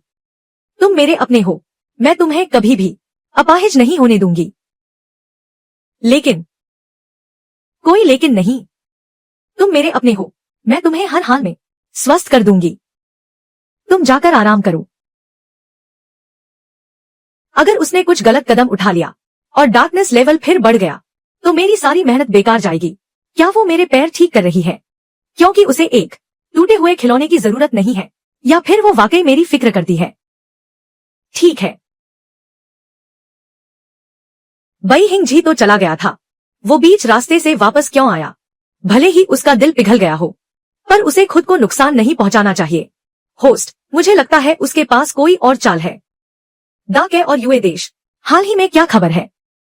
तुम मेरे अपने हो, मैं तुम्हें कभी भी अपाहिज नहीं होने दूंगी। लेकिन कोई लेकिन नहीं, तुम मेरे अपने हो, मैं तुम्हें हर हाल में स्वस्थ कर दूंगी। तुम जाकर आराम करो। अगर उसने कुछ गलत कदम उठा लिया और डार्कनेस लेवल फिर बढ़ गया, तो मेरी सारी मेहनत बेकार जाएगी। क्या वो मेरे पैर ठीक कर रही है क्योंकि उसे एक टूटे हुए खिलौने की जरूरत नहीं है, या फिर वो वाकई मेरी फिक्र करती है? ठीक है। बई हिंगझी तो चला गया था, वो बीच रास्ते से वापस क्यों आया? भले ही उसका दिल पिघल गया हो, पर उसे खुद को नुकसान नहीं पहुंचाना चाहिए। होस्ट, मुझे लगता है उसके पास कोई और चाल है। डाके और यूए देश, हाल ही में क्या खबर है?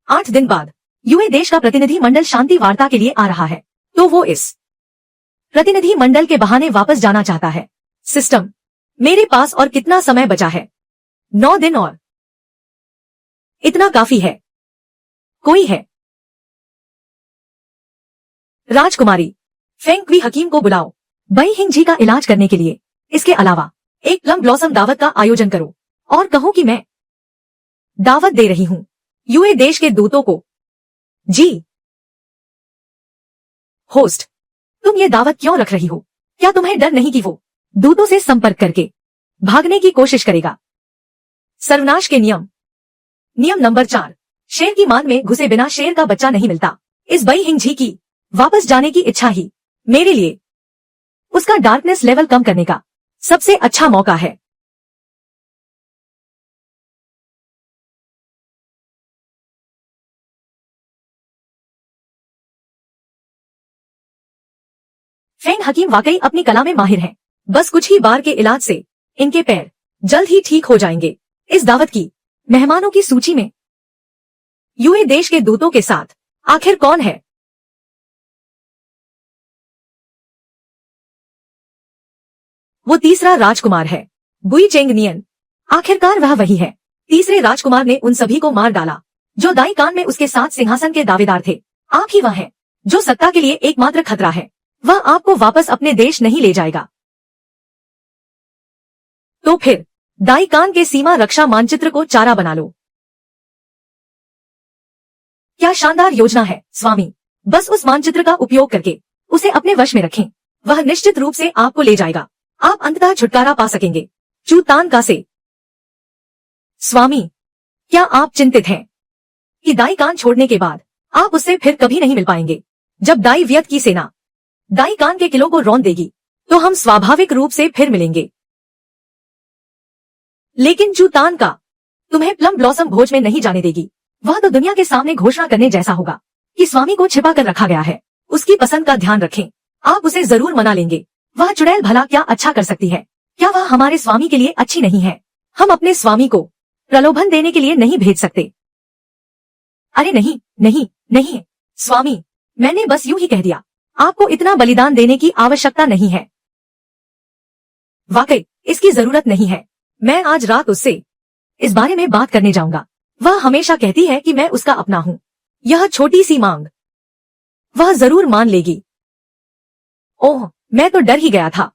8 दिन बाद यूए देश का प्रतिनिधि मंडल शांति वार्ता के लिए आ रहा है, तो वो इस प्रतिनिधि मंडल के बहाने वापस जाना चाहता है। सिस्टम, मेरे पास और कितना समय बचा है? 9 दिन और। इतना काफी है। कोई है? राजकुमारी, फेंगक्वी हकीम को बुलाओ, बई हिंगझी का इलाज करने के लिए। इसके अलावा एक प्लम ब्लॉसम दावत का आयोजन करो और कहो कि मैं दावत दे रही हूँ यूए देश के दूतों को। जी होस्ट, तुम ये दावत क्यों रख रही हो? क्या तुम्हें डर नहीं कि वो दूतों से संपर्क करके भागने की कोशिश करेगा? सर्वनाश के नियम। नियम नंबर 4, शेर की मान में घुसे बिना शेर का बच्चा नहीं मिलता। इस बई हिंगझी की वापस जाने की इच्छा ही मेरे लिए उसका डार्कनेस लेवल कम करने का सबसे अच्छा मौका है। फेंग हकीम वाकई अपनी कला में माहिर हैं। बस कुछ ही बार के इलाज से इनके पैर जल्द ही ठीक हो जाएंगे। इस दावत की मेहमानों की सूची में यूए देश के दूतों के साथ आखिर कौन है? वो तीसरा राजकुमार है, बुई चेंग नियन। आखिरकार वह वही है। तीसरे राजकुमार ने उन सभी को मार डाला जो दाई कान में उसके साथ सिंहासन के दावेदार थे। आप ही वह है जो सत्ता के लिए एकमात्र खतरा है। वह आपको वापस अपने देश नहीं ले जाएगा। तो फिर दाई कान के सीमा रक्षा मानचित्र को चारा बना लो। क्या शानदार योजना है स्वामी। बस उस मानचित्र का उपयोग करके उसे अपने वश में रखें। वह निश्चित रूप से आपको ले जाएगा। आप अंततः छुटकारा पा सकेंगे। चू तान का से। स्वामी, क्या आप चिंतित हैं कि दाई कान छोड़ने के बाद आप उससे फिर कभी नहीं मिल पाएंगे? जब दाई व्यत की सेना दाई कान के किलों को रौंद देगी तो हम स्वाभाविक रूप से फिर मिलेंगे। लेकिन चू तान का तुम्हें प्लम ब्लॉसम भोज में नहीं जाने देगी। वह तो दुनिया के सामने घोषणा करने जैसा होगा कि स्वामी को छिपा कर रखा गया है। उसकी पसंद का ध्यान रखें। आप उसे जरूर मना लेंगे। वह चुड़ैल भला क्या अच्छा कर सकती है? क्या वह हमारे स्वामी के लिए अच्छी नहीं है? हम अपने स्वामी को प्रलोभन देने के लिए नहीं भेज सकते। अरे नहीं नहीं नहीं स्वामी, मैंने बस यूं ही कह दिया। आपको इतना बलिदान देने की आवश्यकता नहीं है। वाकई इसकी जरूरत नहीं है। मैं आज रात उससे इस बारे में बात करने जाऊंगा। वह हमेशा कहती है कि मैं उसका अपना हूं। यह छोटी सी मांग वह जरूर मान लेगी। ओह, मैं तो डर ही गया था।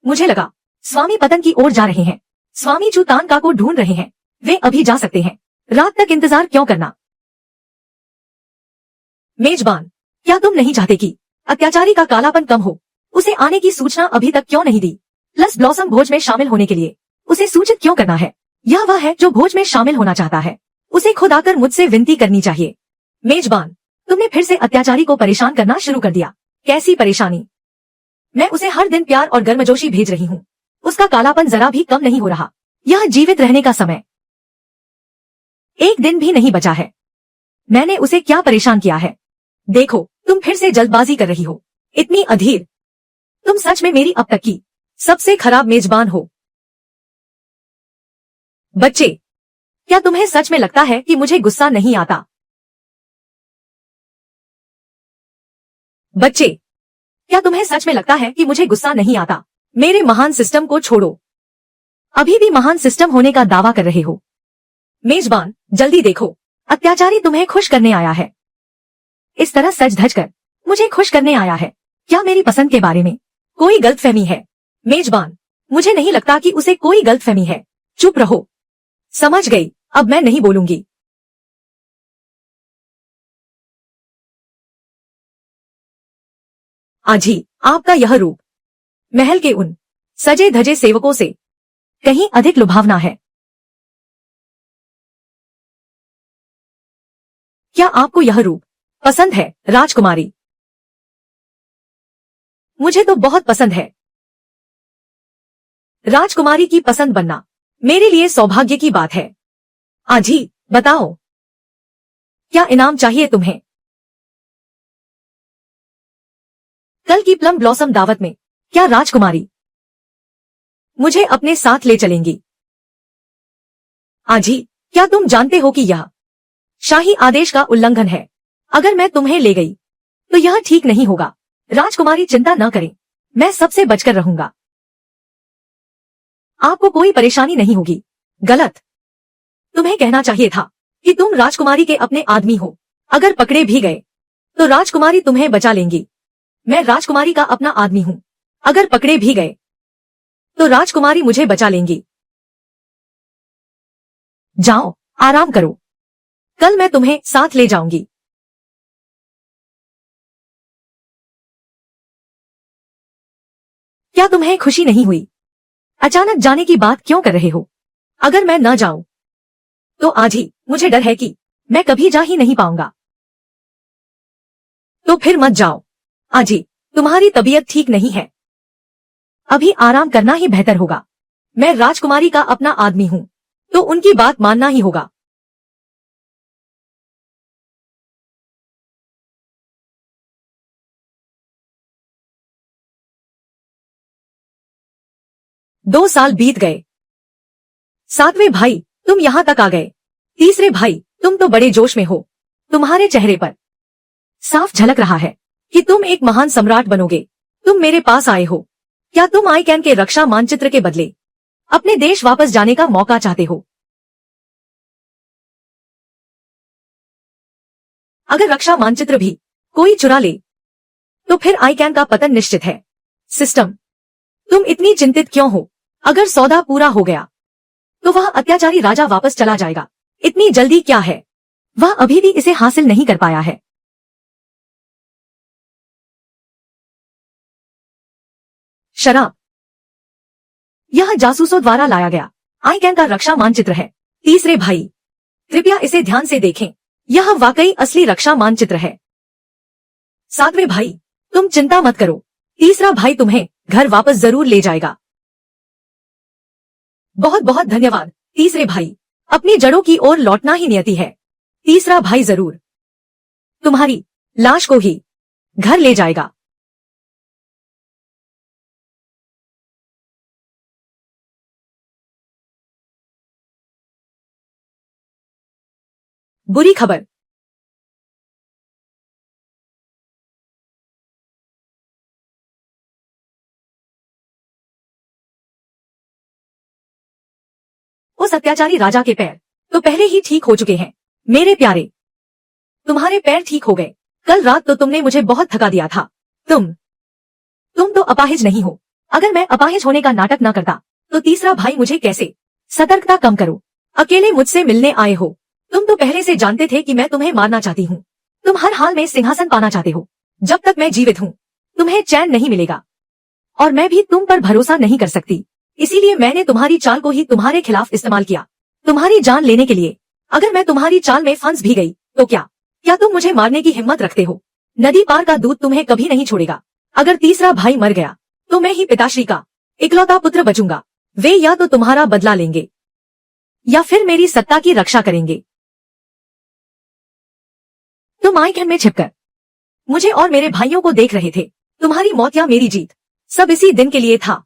मुझे लगा स्वामी पतन की ओर जा रहे हैं। स्वामी चू तान का को ढूंढ रहे हैं। वे अभी जा सकते हैं। रात तक इंतजार क्यों करना? मेजबान, क्या तुम नहीं चाहते कि अत्याचारी का कालापन कम हो? उसे आने की सूचना अभी तक क्यों नहीं दी? प्लस ब्लॉसम भोज में शामिल होने के लिए उसे सूचित क्यों करना है? यह वह है जो भोज में शामिल होना चाहता है। उसे खुद आकर मुझसे विनती करनी चाहिए। मेजबान, तुमने फिर से अत्याचारी को परेशान करना शुरू कर दिया। कैसी परेशानी? मैं उसे हर दिन प्यार और गर्मजोशी भेज रही हूँ। उसका कालापन जरा भी कम नहीं हो रहा। यह जीवित रहने का समय एक दिन भी नहीं बचा है। मैंने उसे क्या परेशान किया है? देखो, तुम फिर से जल्दबाजी कर रही हो। इतनी अधीर। तुम सच में मेरी अब तक की सबसे खराब मेजबान हो। बच्चे, क्या तुम्हें सच में लगता है कि मुझे गुस्सा नहीं आता? बच्चे, क्या तुम्हें सच में लगता है कि मुझे गुस्सा नहीं आता? मेरे महान सिस्टम को छोड़ो। अभी भी महान सिस्टम होने का दावा कर रहे हो। मेजबान, जल्दी देखो, अत्याचारी तुम्हें खुश करने आया है। इस तरह सज धज कर मुझे खुश करने आया है। क्या मेरी पसंद के बारे में कोई गलतफहमी है? मेजबान, मुझे नहीं लगता कि उसे कोई गलतफहमी है। चुप रहो। समझ गई, अब मैं नहीं बोलूंगी। आज ही आपका यह रूप महल के उन सजे धजे सेवकों से कहीं अधिक लुभावना है। क्या आपको यह रूप पसंद है राजकुमारी? मुझे तो बहुत पसंद है। राजकुमारी की पसंद बनना मेरे लिए सौभाग्य की बात है। आज ही बताओ, क्या इनाम चाहिए तुम्हें? कल की प्लम ब्लॉसम दावत में क्या राजकुमारी मुझे अपने साथ ले चलेंगी? आज ही, क्या तुम जानते हो कि यह शाही आदेश का उल्लंघन है? अगर मैं तुम्हें ले गई तो यह ठीक नहीं होगा। राजकुमारी चिंता न करें, मैं सबसे बचकर रहूंगा। आपको कोई परेशानी नहीं होगी। गलत। तुम्हें कहना चाहिए था कि तुम राजकुमारी के अपने आदमी हो। अगर पकड़े भी गए तो राजकुमारी तुम्हें बचा लेंगी। मैं राजकुमारी का अपना आदमी हूँ। अगर पकड़े भी गए तो राजकुमारी मुझे बचा लेंगी। जाओ, आराम करो। कल मैं तुम्हें साथ ले जाऊंगी। क्या तुम्हें खुशी नहीं हुई? अचानक जाने की बात क्यों कर रहे हो? अगर मैं न जाऊं तो आज ही मुझे डर है कि मैं कभी जा ही नहीं पाऊंगा। तो फिर मत जाओ। आज ही तुम्हारी तबीयत ठीक नहीं है। अभी आराम करना ही बेहतर होगा। मैं राजकुमारी का अपना आदमी हूं, तो उनकी बात मानना ही होगा। दो साल बीत गए। सातवें भाई, तुम यहां तक आ गए। तीसरे भाई, तुम तो बड़े जोश में हो। तुम्हारे चेहरे पर साफ झलक रहा है कि तुम एक महान सम्राट बनोगे। तुम मेरे पास आए हो। क्या तुम आईकैन के रक्षा मानचित्र के बदले अपने देश वापस जाने का मौका चाहते हो? अगर रक्षा मानचित्र भी कोई चुरा ले तो फिर आईकैन का पतन निश्चित है। सिस्टम, तुम इतनी चिंतित क्यों हो? अगर सौदा पूरा हो गया तो वह अत्याचारी राजा वापस चला जाएगा। इतनी जल्दी क्या है? वह अभी भी इसे हासिल नहीं कर पाया है। शराब, यह जासूसों द्वारा लाया गया आईकैन का रक्षा मानचित्र है। तीसरे भाई, कृपया इसे ध्यान से देखें। यह वाकई असली रक्षा मानचित्र है। सातवें भाई, तुम चिंता मत करो। तीसरा भाई तुम्हें घर वापस जरूर ले जाएगा। बहुत बहुत धन्यवाद तीसरे भाई। अपनी जड़ों की ओर लौटना ही नियति है। तीसरा भाई जरूर तुम्हारी लाश को ही घर ले जाएगा। बुरी खबर, उस अत्याचारी राजा के पैर तो पहले ही ठीक हो चुके हैं। मेरे प्यारे, तुम्हारे पैर ठीक हो गए। कल रात तो तुमने मुझे बहुत थका दिया था। तुम तो अपाहिज नहीं हो। अगर मैं अपाहिज होने का नाटक ना करता तो तीसरा भाई मुझे कैसे? सतर्कता कम करो। अकेले मुझसे मिलने आए हो। तुम तो पहले से जानते थे कि मैं तुम्हें मारना चाहती हूँ। तुम हर हाल में सिंहासन पाना चाहते हो। जब तक मैं जीवित हूँ तुम्हें चैन नहीं मिलेगा और मैं भी तुम पर भरोसा नहीं कर सकती। इसीलिए मैंने तुम्हारी चाल को ही तुम्हारे खिलाफ इस्तेमाल किया, तुम्हारी जान लेने के लिए। अगर मैं तुम्हारी चाल में फंस भी गई तो क्या तुम मुझे मारने की हिम्मत रखते हो? नदी पार का दूध तुम्हें कभी नहीं छोड़ेगा। अगर तीसरा भाई मर गया तो मैं ही पिताश्री का इकलौता पुत्र बचूंगा। वे या तो तुम्हारा बदला लेंगे या फिर मेरी सत्ता की रक्षा करेंगे। तुम आईकैन में छिपकर मुझे और मेरे भाइयों को देख रहे थे। तुम्हारी मौत या मेरी जीत सब इसी दिन के लिए था।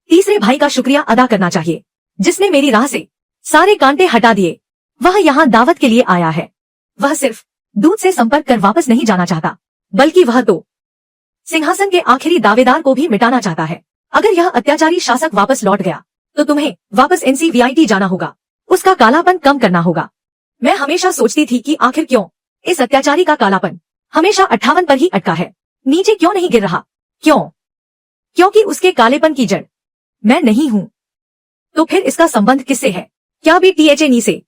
तीसरे भाई का शुक्रिया अदा करना चाहिए जिसने मेरी राह से सारे कांटे हटा दिए। वह यहाँ दावत के लिए आया है। वह सिर्फ दूध से संपर्क कर वापस नहीं जाना चाहता, बल्कि वह तो सिंहासन के आखिरी दावेदार को भी मिटाना चाहता है। अगर यह अत्याचारी शासक वापस लौट गया तो तुम्हें वापस NCVIT जाना होगा। उसका कालापन कम करना होगा। मैं हमेशा सोचती थी कि आखिर क्यों इस अत्याचारी का कालापन हमेशा 58 पर ही अटका है, नीचे क्यों नहीं गिर रहा? क्योंकि उसके कालेपन की जड़ मैं नहीं हूं। तो फिर इसका संबंध किससे है? क्या भी THNE से?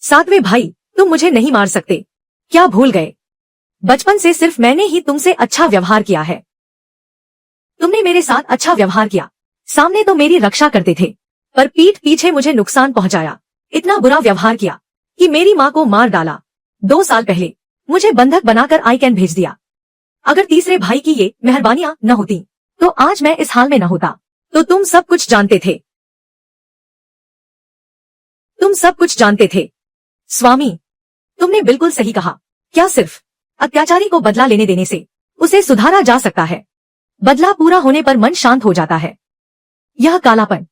सातवें भाई, तुम मुझे नहीं मार सकते। क्या भूल गए? बचपन से सिर्फ मैंने ही तुमसे अच्छा व्यवहार किया है। तुमने मेरे साथ अच्छा व्यवहार किया। सामने तो मेरी रक्षा करते थे पर पीठ पीछे मुझे नुकसान पहुंचाया। इतना बुरा व्यवहार किया कि मेरी माँ को मार डाला। 2 साल पहले मुझे बंधक बनाकर आईकैन भेज दिया। अगर तीसरे भाई की ये मेहरबानियां न होती तो आज मैं इस हाल में न होता। तो तुम सब कुछ जानते थे। तुम सब कुछ जानते थे। स्वामी, तुमने बिल्कुल सही कहा। क्या सिर्फ अत्याचारी को बदला लेने देने से उसे सुधारा जा सकता है? बदला पूरा होने पर मन शांत हो जाता है। यह कालापन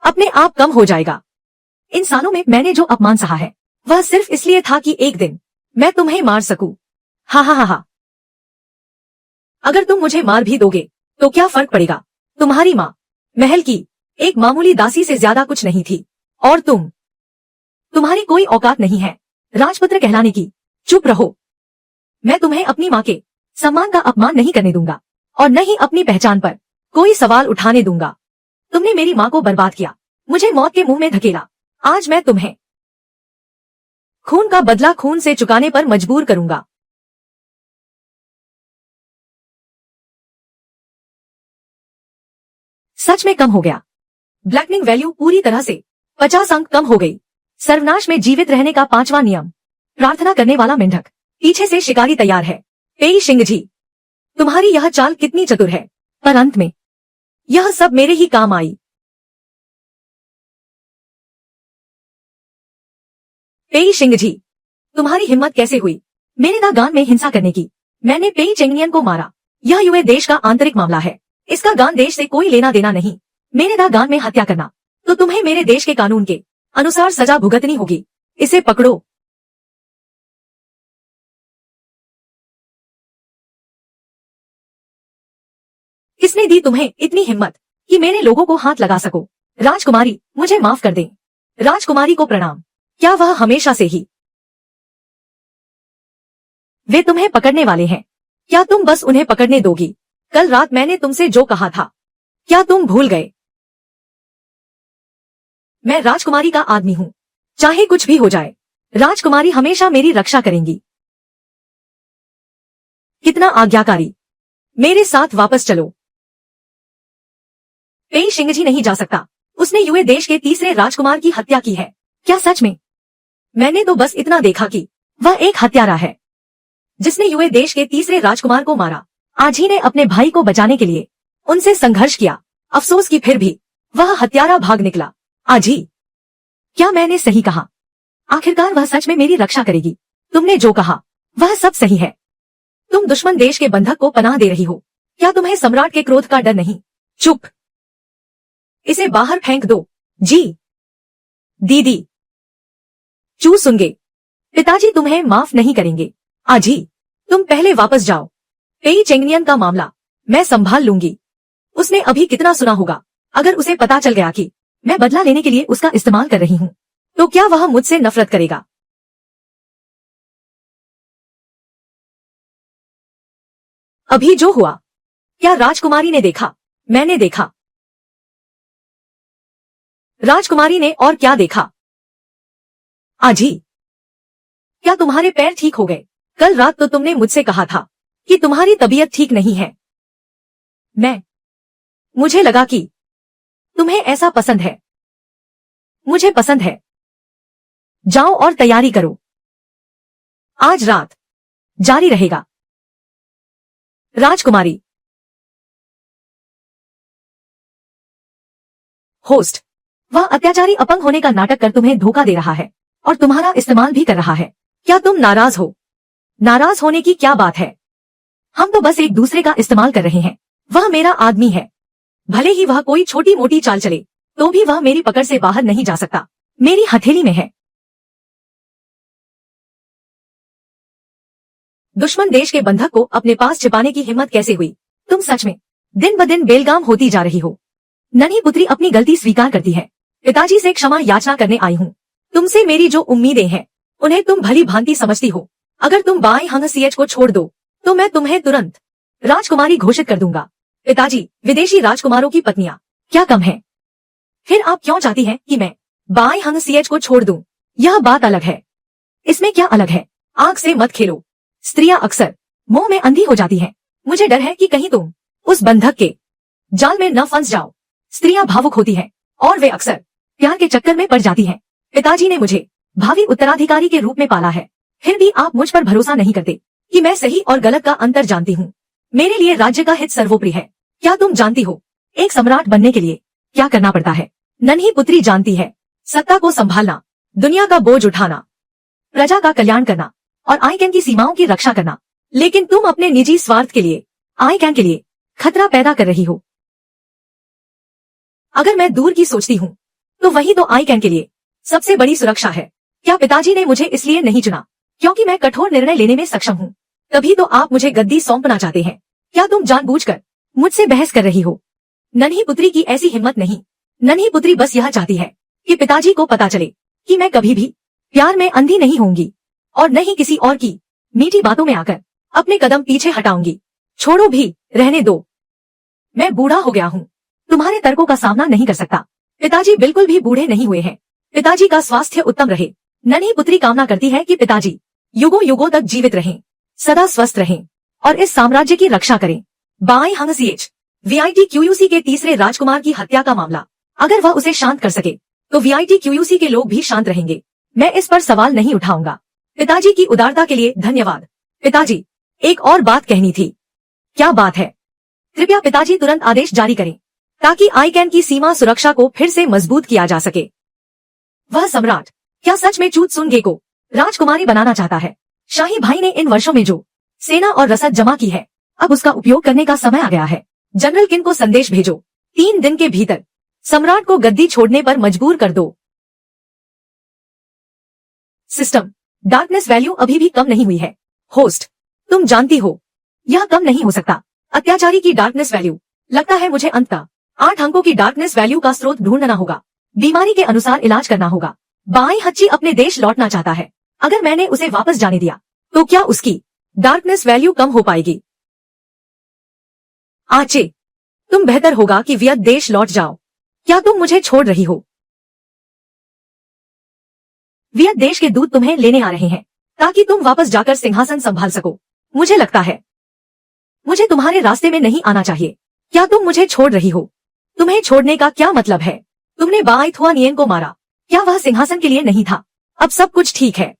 अपने आप कम हो जाएगा। इन सालों में मैंने जो अपमान सहा है वह सिर्फ इसलिए था कि एक दिन मैं तुम्हें मार सकूं। हा हा हा हा। अगर तुम मुझे मार भी दोगे तो क्या फर्क पड़ेगा? तुम्हारी माँ महल की एक मामूली दासी से ज्यादा कुछ नहीं थी और तुम्हारी कोई औकात नहीं है राजपुत्र कहलाने की। चुप रहो। मैं तुम्हें अपनी माँ के सम्मान का अपमान नहीं करने दूंगा और न ही अपनी पहचान पर कोई सवाल उठाने दूंगा। तुमने मेरी माँ को बर्बाद किया, मुझे मौत के मुंह में धकेला। आज मैं तुम्हें खून का बदला खून से चुकाने पर मजबूर करूंगा। सच में कम हो गया। ब्लैकनिंग वैल्यू पूरी तरह से 50 अंक कम हो गई। सर्वनाश में जीवित रहने का 5वां नियम। प्रार्थना करने वाला मेंढक पीछे से शिकारी तैयार है। पेई सिंह जी, तुम्हारी यह चाल कितनी चतुर है, पर अंत में यह सब मेरे ही काम आई। पेई सिंह जी, तुम्हारी हिम्मत कैसे हुई मेरे दागान में हिंसा करने की? मैंने पेई चेंगनियन को मारा। यह यूए देश का आंतरिक मामला है। इसका गान देश से कोई लेना देना नहीं। मेरे दागान में हत्या करना तो तुम्हें मेरे देश के कानून के अनुसार सजा भुगतनी होगी। इसे पकड़ो। किसने दी तुम्हें इतनी हिम्मत कि मेरे लोगों को हाथ लगा सको? राजकुमारी, मुझे माफ कर दें। राजकुमारी को प्रणाम। क्या वह हमेशा से ही वे तुम्हें पकड़ने वाले हैं? क्या तुम बस उन्हें पकड़ने दोगी? कल रात मैंने तुमसे जो कहा था, क्या तुम भूल गए? मैं राजकुमारी का आदमी हूँ, चाहे कुछ भी हो जाए राजकुमारी हमेशा मेरी रक्षा करेंगी। कितना आज्ञाकारी। मेरे साथ वापस चलो। पेई शिंगजी नहीं जा सकता। उसने यूए देश के तीसरे राजकुमार की हत्या की है। क्या सच में? मैंने तो बस इतना देखा कि वह एक हत्यारा है जिसने यूए देश के तीसरे राजकुमार को मारा। आज ही ने अपने भाई को बचाने के लिए उनसे संघर्ष किया। अफसोस कि फिर भी वह हत्यारा भाग निकला। आज ही। क्या मैंने सही कहा? आखिरकार वह सच में मेरी रक्षा करेगी। तुमने जो कहा वह सब सही है। तुम दुश्मन देश के बंधक को पनाह दे रही हो। क्या तुम्हें सम्राट के क्रोध का डर नहीं? चुप। इसे बाहर फेंक दो। जी दीदी। चू सुनगे, पिताजी तुम्हें माफ नहीं करेंगे। आज ही। तुम पहले वापस जाओ। पेई चेंगनियन का मामला मैं संभाल लूंगी। उसने अभी कितना सुना होगा। अगर उसे पता चल गया कि मैं बदला लेने के लिए उसका इस्तेमाल कर रही हूँ, तो क्या वह मुझसे नफरत करेगा? अभी जो हुआ, क्या राजकुमारी ने देखा? मैंने देखा। राजकुमारी ने और क्या देखा? आज ही। क्या तुम्हारे पैर ठीक हो गए? कल रात तो तुमने मुझसे कहा था कि तुम्हारी तबीयत ठीक नहीं है। मुझे लगा कि तुम्हें ऐसा पसंद है। मुझे पसंद है। जाओ और तैयारी करो। आज रात जारी रहेगा। राजकुमारी। होस्ट, वह अत्याचारी अपंग होने का नाटक कर तुम्हें धोखा दे रहा है और तुम्हारा इस्तेमाल भी कर रहा है। क्या तुम नाराज हो? नाराज होने की क्या बात है? हम तो बस एक दूसरे का इस्तेमाल कर रहे हैं। वह मेरा आदमी है। भले ही वह कोई छोटी मोटी चाल चले, तो भी वह मेरी पकड़ से बाहर नहीं जा सकता। मेरी हथेली में है। दुश्मन देश के बंधक को अपने पास छिपाने की हिम्मत कैसे हुई? तुम सच में दिन ब दिन बेलगाम होती जा रही हो। नन्ही पुत्री अपनी गलती स्वीकार करती है। पिताजी से क्षमा याचना करने आई हूँ। तुमसे मेरी जो उम्मीदें हैं, उन्हें तुम भली भांति समझती हो। अगर तुम बाई हंग सीएच को छोड़ दो, तो मैं तुम्हें तुरंत राजकुमारी घोषित कर दूंगा। पिताजी, विदेशी राजकुमारों की पत्नियां क्या कम हैं? फिर आप क्यों चाहती हैं कि मैं बाई हंग सीएच को छोड़ दूं? यह बात अलग है। इसमें क्या अलग है? आग से मत खेलो। स्त्रियां अक्सर मोह में अंधी हो जाती हैं। मुझे डर है कि कहीं तुम उस बंधक के जाल में न फंस जाओ। स्त्रियां भावुक होती हैं और वे अक्सर प्यार के चक्कर में पड़ जाती हैं। पिताजी ने मुझे भावी उत्तराधिकारी के रूप में पाला है। फिर भी आप मुझ पर भरोसा नहीं करते कि मैं सही और गलत का अंतर जानती हूँ। मेरे लिए राज्य का हित सर्वोपरि है। क्या तुम जानती हो एक सम्राट बनने के लिए क्या करना पड़ता है? नन्ही पुत्री जानती है। सत्ता को संभालना, दुनिया का बोझ उठाना, प्रजा का कल्याण करना और आईकैन की सीमाओं की रक्षा करना। लेकिन तुम अपने निजी स्वार्थ के लिए आईकैन के लिए खतरा पैदा कर रही हो। अगर मैं दूर की सोचती हूँ, तो वही तो आईकैन के लिए सबसे बड़ी सुरक्षा है। क्या पिताजी ने मुझे इसलिए नहीं चुना क्योंकि मैं कठोर निर्णय लेने में सक्षम हूँ? तभी तो आप मुझे गद्दी सौंपना चाहते हैं। क्या तुम जानबूझकर मुझसे बहस कर रही हो? नन्ही पुत्री की ऐसी हिम्मत नहीं। नन्ही पुत्री बस यह चाहती है कि पिताजी को पता चले कि मैं कभी भी प्यार में अंधी नहीं होंगी और न ही किसी और की मीठी बातों में आकर अपने कदम पीछे हटाऊंगी। छोड़ो भी, रहने दो। मैं बूढ़ा हो गया हूँ, तुम्हारे तर्कों का सामना नहीं कर सकता। पिताजी बिल्कुल भी बूढ़े नहीं हुए हैं। पिताजी का स्वास्थ्य उत्तम रहे। नन्ही पुत्री कामना करती है कि पिताजी युगों युगों तक जीवित रहें, सदा स्वस्थ रहें और इस साम्राज्य की रक्षा करें। बाई हंग सीएच वीआईटी क्यूयूसी के तीसरे राजकुमार की हत्या का मामला, अगर वह उसे शांत कर सके तो वीआईटी क्यूयूसी के लोग भी शांत रहेंगे। मैं इस पर सवाल नहीं उठाऊंगा। पिताजी की उदारता के लिए धन्यवाद। पिताजी, एक और बात कहनी थी। क्या बात है? कृपया पिताजी तुरंत आदेश जारी करें ताकि आईकैन की सीमा सुरक्षा को फिर से मजबूत किया जा सके। वह सम्राट क्या सच में चूत सुन गे को राजकुमारी बनाना चाहता है? शाही भाई ने इन वर्षों में जो सेना और रसद जमा की है, अब उसका उपयोग करने का समय आ गया है। जनरल किन को संदेश भेजो, 3 दिन के भीतर सम्राट को गद्दी छोड़ने पर मजबूर कर दो। सिस्टम, डार्कनेस वैल्यू अभी भी कम नहीं हुई है। होस्ट, तुम जानती हो यह कम नहीं हो सकता। अत्याचारी की डार्कनेस वैल्यू लगता है मुझे अंततः 8 अंकों की डार्कनेस वैल्यू का स्रोत ढूंढना होगा। बीमारी के अनुसार इलाज करना होगा। बाई हच्ची अपने देश लौटना चाहता है। अगर मैंने उसे वापस जाने दिया तो क्या उसकी डार्कनेस वैल्यू कम हो पाएगी? आचे, तुम बेहतर होगा कि व्यर्थ देश लौट जाओ। क्या तुम मुझे छोड़ रही हो? व्यर्थ देश के दूत तुम्हें लेने आ रहे हैं ताकि तुम वापस जाकर सिंहासन संभाल सको। मुझे लगता है मुझे तुम्हारे रास्ते में नहीं आना चाहिए। क्या तुम मुझे छोड़ रही हो? तुम्हें छोड़ने का क्या मतलब है? तुमने बाई थुआनियन को मारा। क्या वह सिंहासन के लिए नहीं था? अब सब कुछ ठीक है।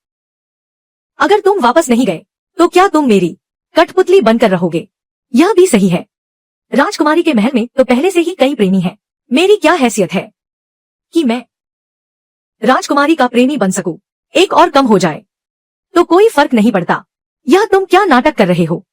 अगर तुम वापस नहीं गए तो क्या तुम मेरी कठपुतली बनकर रहोगे? यह भी सही है। राजकुमारी के महल में तो पहले से ही कई प्रेमी हैं। मेरी क्या हैसियत है कि मैं राजकुमारी का प्रेमी बन सकूं? एक और कम हो जाए तो कोई फर्क नहीं पड़ता। यह तुम क्या नाटक कर रहे हो?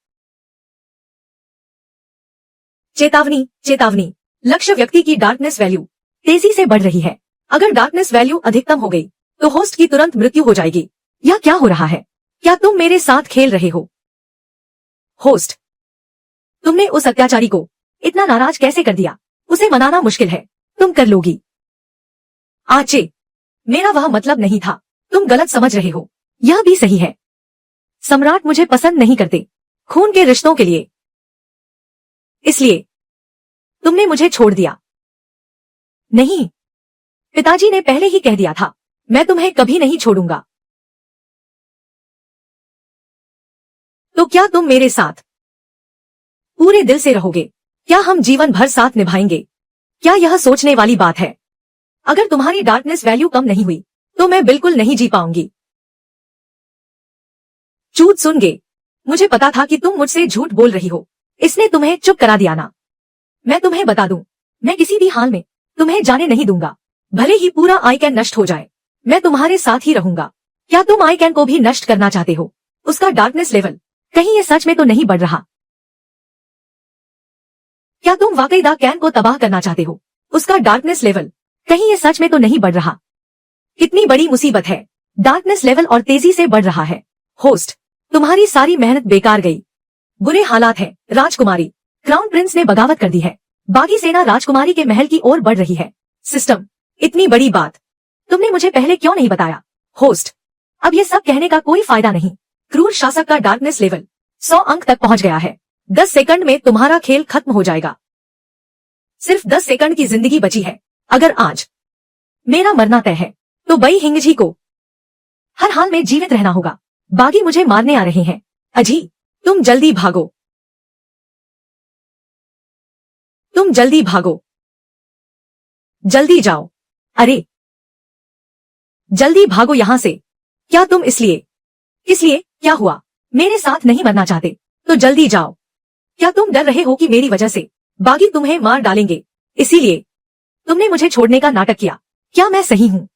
चेतावनी, चेतावनी, लक्ष्य व्यक्ति की डार्कनेस वैल्यू तेजी से बढ़ रही है। अगर डार्कनेस वैल्यू अधिकतम हो गई तो होस्ट की तुरंत मृत्यु हो जाएगी। यह क्या हो रहा है? क्या तुम मेरे साथ खेल रहे हो? होस्ट, तुमने उस अत्याचारी को इतना नाराज कैसे कर दिया? उसे मनाना मुश्किल है। तुम कर लोगी। आचे, मेरा वह मतलब नहीं था। तुम गलत समझ रहे हो। यह भी सही है। सम्राट मुझे पसंद नहीं करते खून के रिश्तों के लिए। इसलिए तुमने मुझे छोड़ दिया। नहीं, पिताजी ने पहले ही कह दिया था मैं तुम्हें कभी नहीं छोड़ूंगा। तो क्या तुम मेरे साथ पूरे दिल से रहोगे? क्या हम जीवन भर साथ निभाएंगे? क्या यह सोचने वाली बात है? अगर तुम्हारी डार्कनेस वैल्यू कम नहीं हुई तो मैं बिल्कुल नहीं जी पाऊंगी। चूत सुन गे, मुझे पता था कि तुम मुझसे झूठ बोल रही हो। इसने तुम्हें चुप करा दिया ना? मैं तुम्हें बता दूं, मैं किसी भी हाल में तुम्हें जाने नहीं दूंगा। भले ही पूरा आईकैन नष्ट हो जाए, मैं तुम्हारे साथ ही रहूंगा। क्या तुम आईकैन को भी नष्ट करना चाहते हो? उसका डार्कनेस लेवल कहीं ये सच में तो नहीं बढ़ रहा? क्या तुम वाकई द कैन को तबाह करना चाहते हो? उसका डार्कनेस लेवल कहीं ये सच में तो नहीं बढ़ रहा? कितनी बड़ी मुसीबत है। डार्कनेस लेवल और तेजी से बढ़ रहा है। होस्ट, तुम्हारी सारी मेहनत बेकार गई। बुरे हालात है। राजकुमारी, क्राउन प्रिंस ने बगावत कर दी है। बाकी सेना राजकुमारी के महल की ओर बढ़ रही है। सिस्टम, इतनी बड़ी बात तुमने मुझे पहले क्यों नहीं बताया? होस्ट, अब ये सब कहने का कोई फायदा नहीं। क्रूर शासक का डार्कनेस लेवल 100 अंक तक पहुंच गया है। 10 सेकंड में तुम्हारा खेल खत्म हो जाएगा। सिर्फ 10 सेकंड की जिंदगी बची है। अगर आज मेरा मरना तय है तो बई हिंगजी को हर हाल में जीवित रहना होगा। बागी मुझे मारने आ रहे हैं। अजी, तुम जल्दी भागो। तुम जल्दी भागो। जल्दी जाओ। अरे, जल्दी भागो यहां से। क्या तुम इसलिए क्या हुआ? मेरे साथ नहीं मरना चाहते तो जल्दी जाओ। क्या तुम डर रहे हो कि मेरी वजह से बागी तुम्हें मार डालेंगे, इसीलिए तुमने मुझे छोड़ने का नाटक किया? क्या मैं सही हूं?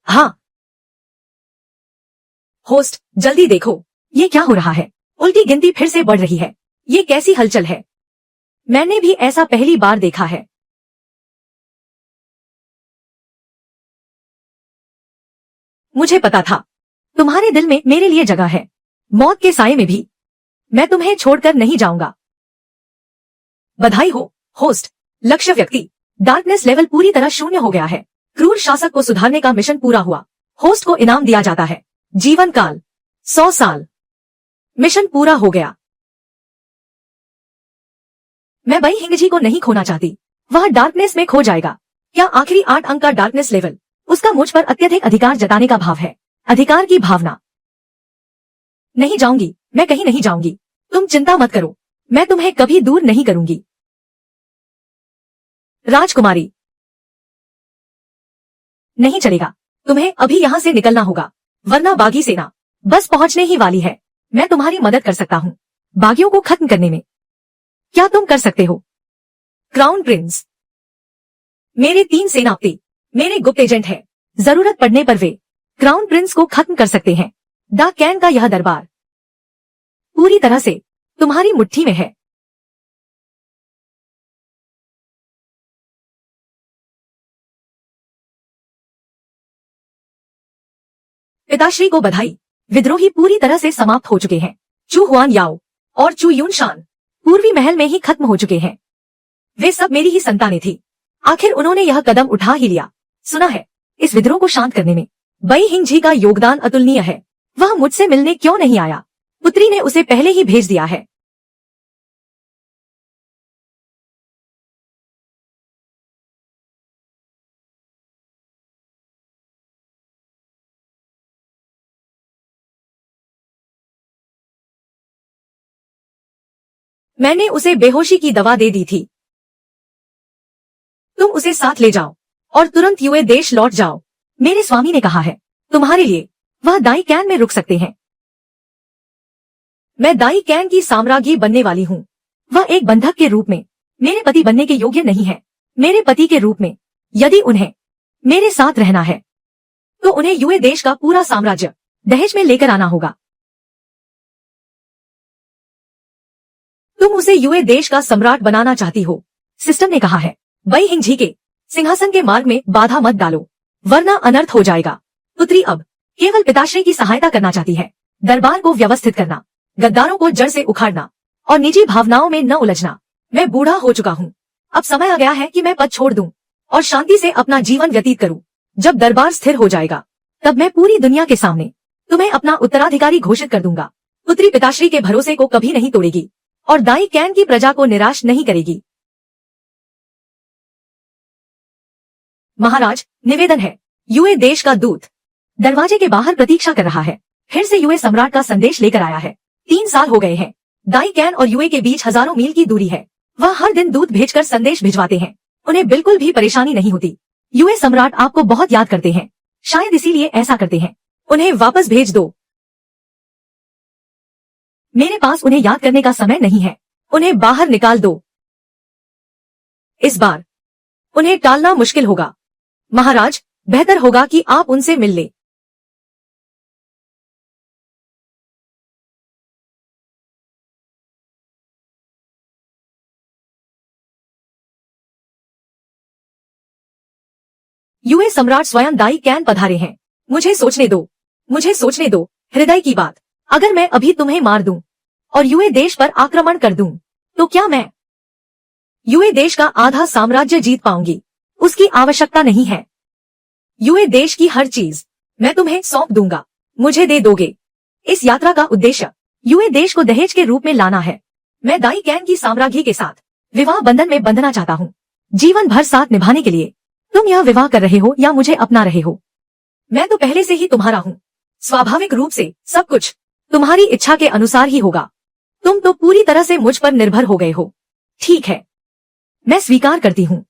हाँ। होस्ट, जल्दी देखो, ये क्या हो रहा है? उल्टी गिनती फिर से बढ़ रही है। ये कैसी हलचल है? मैंने भी ऐसा पहली बार देखा है। मुझे पता था तुम्हारे दिल में मेरे लिए जगह है। मौत के साये में भी मैं तुम्हें छोड़कर नहीं जाऊंगा। बधाई हो होस्ट। लक्ष्य व्यक्ति डार्कनेस लेवल पूरी तरह शून्य हो गया है। क्रूर शासक को सुधारने का मिशन पूरा हुआ। होस्ट को इनाम दिया जाता है। जीवन काल 100 साल। मिशन पूरा हो गया। मैं बई हिंगजी को नहीं खोना चाहती। वह डार्कनेस में खो जाएगा। क्या आखिरी 8 अंक का डार्कनेस लेवल उसका मुझ पर अत्यधिक अधिकार जताने का भाव है? अधिकार की भावना। नहीं जाऊंगी, मैं कहीं नहीं जाऊंगी। तुम चिंता मत करो, मैं तुम्हें कभी दूर नहीं करूंगी। राजकुमारी, नहीं चलेगा। तुम्हें अभी यहाँ से निकलना होगा, वरना बागी सेना बस पहुंचने ही वाली है। मैं तुम्हारी मदद कर सकता हूँ बागियों को खत्म करने में। क्या तुम कर सकते हो? क्राउन प्रिंस, मेरे 3 सेनापति मेरे गुप्त एजेंट हैं। जरूरत पड़ने पर वे क्राउन प्रिंस को खत्म कर सकते हैं। द कैन का यह दरबार पूरी तरह से तुम्हारी मुट्ठी में है। पिताश्री को बधाई। विद्रोही पूरी तरह से समाप्त हो चुके हैं। चू हुआन याओ और चू यून शान पूर्वी महल में ही खत्म हो चुके हैं। वे सब मेरी ही संतानें थी। आखिर उन्होंने यह कदम उठा ही लिया। सुना है इस विद्रोह को शांत करने में बई हिंगझी का योगदान अतुलनीय है। वह मुझसे मिलने क्यों नहीं आया? पुत्री ने उसे पहले ही भेज दिया है। मैंने उसे बेहोशी की दवा दे दी थी। तुम उसे साथ ले जाओ और तुरंत यूए देश लौट जाओ। मेरे स्वामी ने कहा है तुम्हारे लिए वह दाई कैन में रुक सकते हैं। मैं दाई कैन की साम्राज्ञी बनने वाली हूँ। वह एक बंधक के रूप में मेरे पति बनने के योग्य नहीं है। मेरे पति के रूप में यदि उन्हें मेरे साथ रहना है तो उन्हें यूए देश का पूरा साम्राज्य दहेज में लेकर आना होगा। तुम उसे यूए देश का सम्राट बनाना चाहती हो। सिस्टम ने कहा है बई हिंगझी के सिंहासन के मार्ग में बाधा मत डालो वरना अनर्थ हो जाएगा। पुत्री अब केवल पिताश्री की सहायता करना चाहती है। दरबार को व्यवस्थित करना, गद्दारों को जड़ से उखाड़ना और निजी भावनाओं में न उलझना। मैं बूढ़ा हो चुका हूँ। अब समय आ गया है कि मैं पद छोड़ दूं और शांति से अपना जीवन व्यतीत करूं। जब दरबार स्थिर हो जाएगा तब मैं पूरी दुनिया के सामने तुम्हें अपना उत्तराधिकारी घोषित कर दूंगा। पुत्री पिताश्री के भरोसे को कभी नहीं तोड़ेगी और दाई कैन की प्रजा को निराश नहीं करेगी। महाराज, निवेदन है। यूए देश का दूत दरवाजे के बाहर प्रतीक्षा कर रहा है। फिर से यूए सम्राट का संदेश लेकर आया है। 3 साल हो गए हैं। दाई कैन और यूए के बीच हजारों मील की दूरी है। वह हर दिन दूत भेजकर संदेश भिजवाते हैं। उन्हें बिल्कुल भी परेशानी नहीं होती। यूए सम्राट आपको बहुत याद करते हैं, शायद इसीलिए ऐसा करते हैं। उन्हें वापस भेज दो। मेरे पास उन्हें याद करने का समय नहीं है। उन्हें बाहर निकाल दो। इस बार उन्हें टालना मुश्किल होगा। महाराज, बेहतर होगा कि आप उनसे मिल ले। यूए सम्राट स्वयं दाई कैन पधारे हैं। मुझे सोचने दो, मुझे सोचने दो। हृदय की बात, अगर मैं अभी तुम्हें मार दूं और यूए देश पर आक्रमण कर दूं तो क्या मैं यूए देश का आधा साम्राज्य जीत पाऊंगी? उसकी आवश्यकता नहीं है। यूए देश की हर चीज मैं तुम्हें सौंप दूंगा। मुझे दे दोगे। इस यात्रा का उद्देश्य यूए देश को दहेज के रूप में लाना है। मैं दाई कैन की साम्राज्ञी के साथ विवाह बंधन में बंधना चाहता हूँ। जीवन भर साथ निभाने के लिए तुम यह विवाह कर रहे हो या मुझे अपना रहे हो? मैं तो पहले से ही तुम्हारा हूँ। स्वाभाविक रूप से सब कुछ तुम्हारी इच्छा के अनुसार ही होगा। तुम तो पूरी तरह से मुझ पर निर्भर हो गए हो। ठीक है, मैं स्वीकार करती हूँ।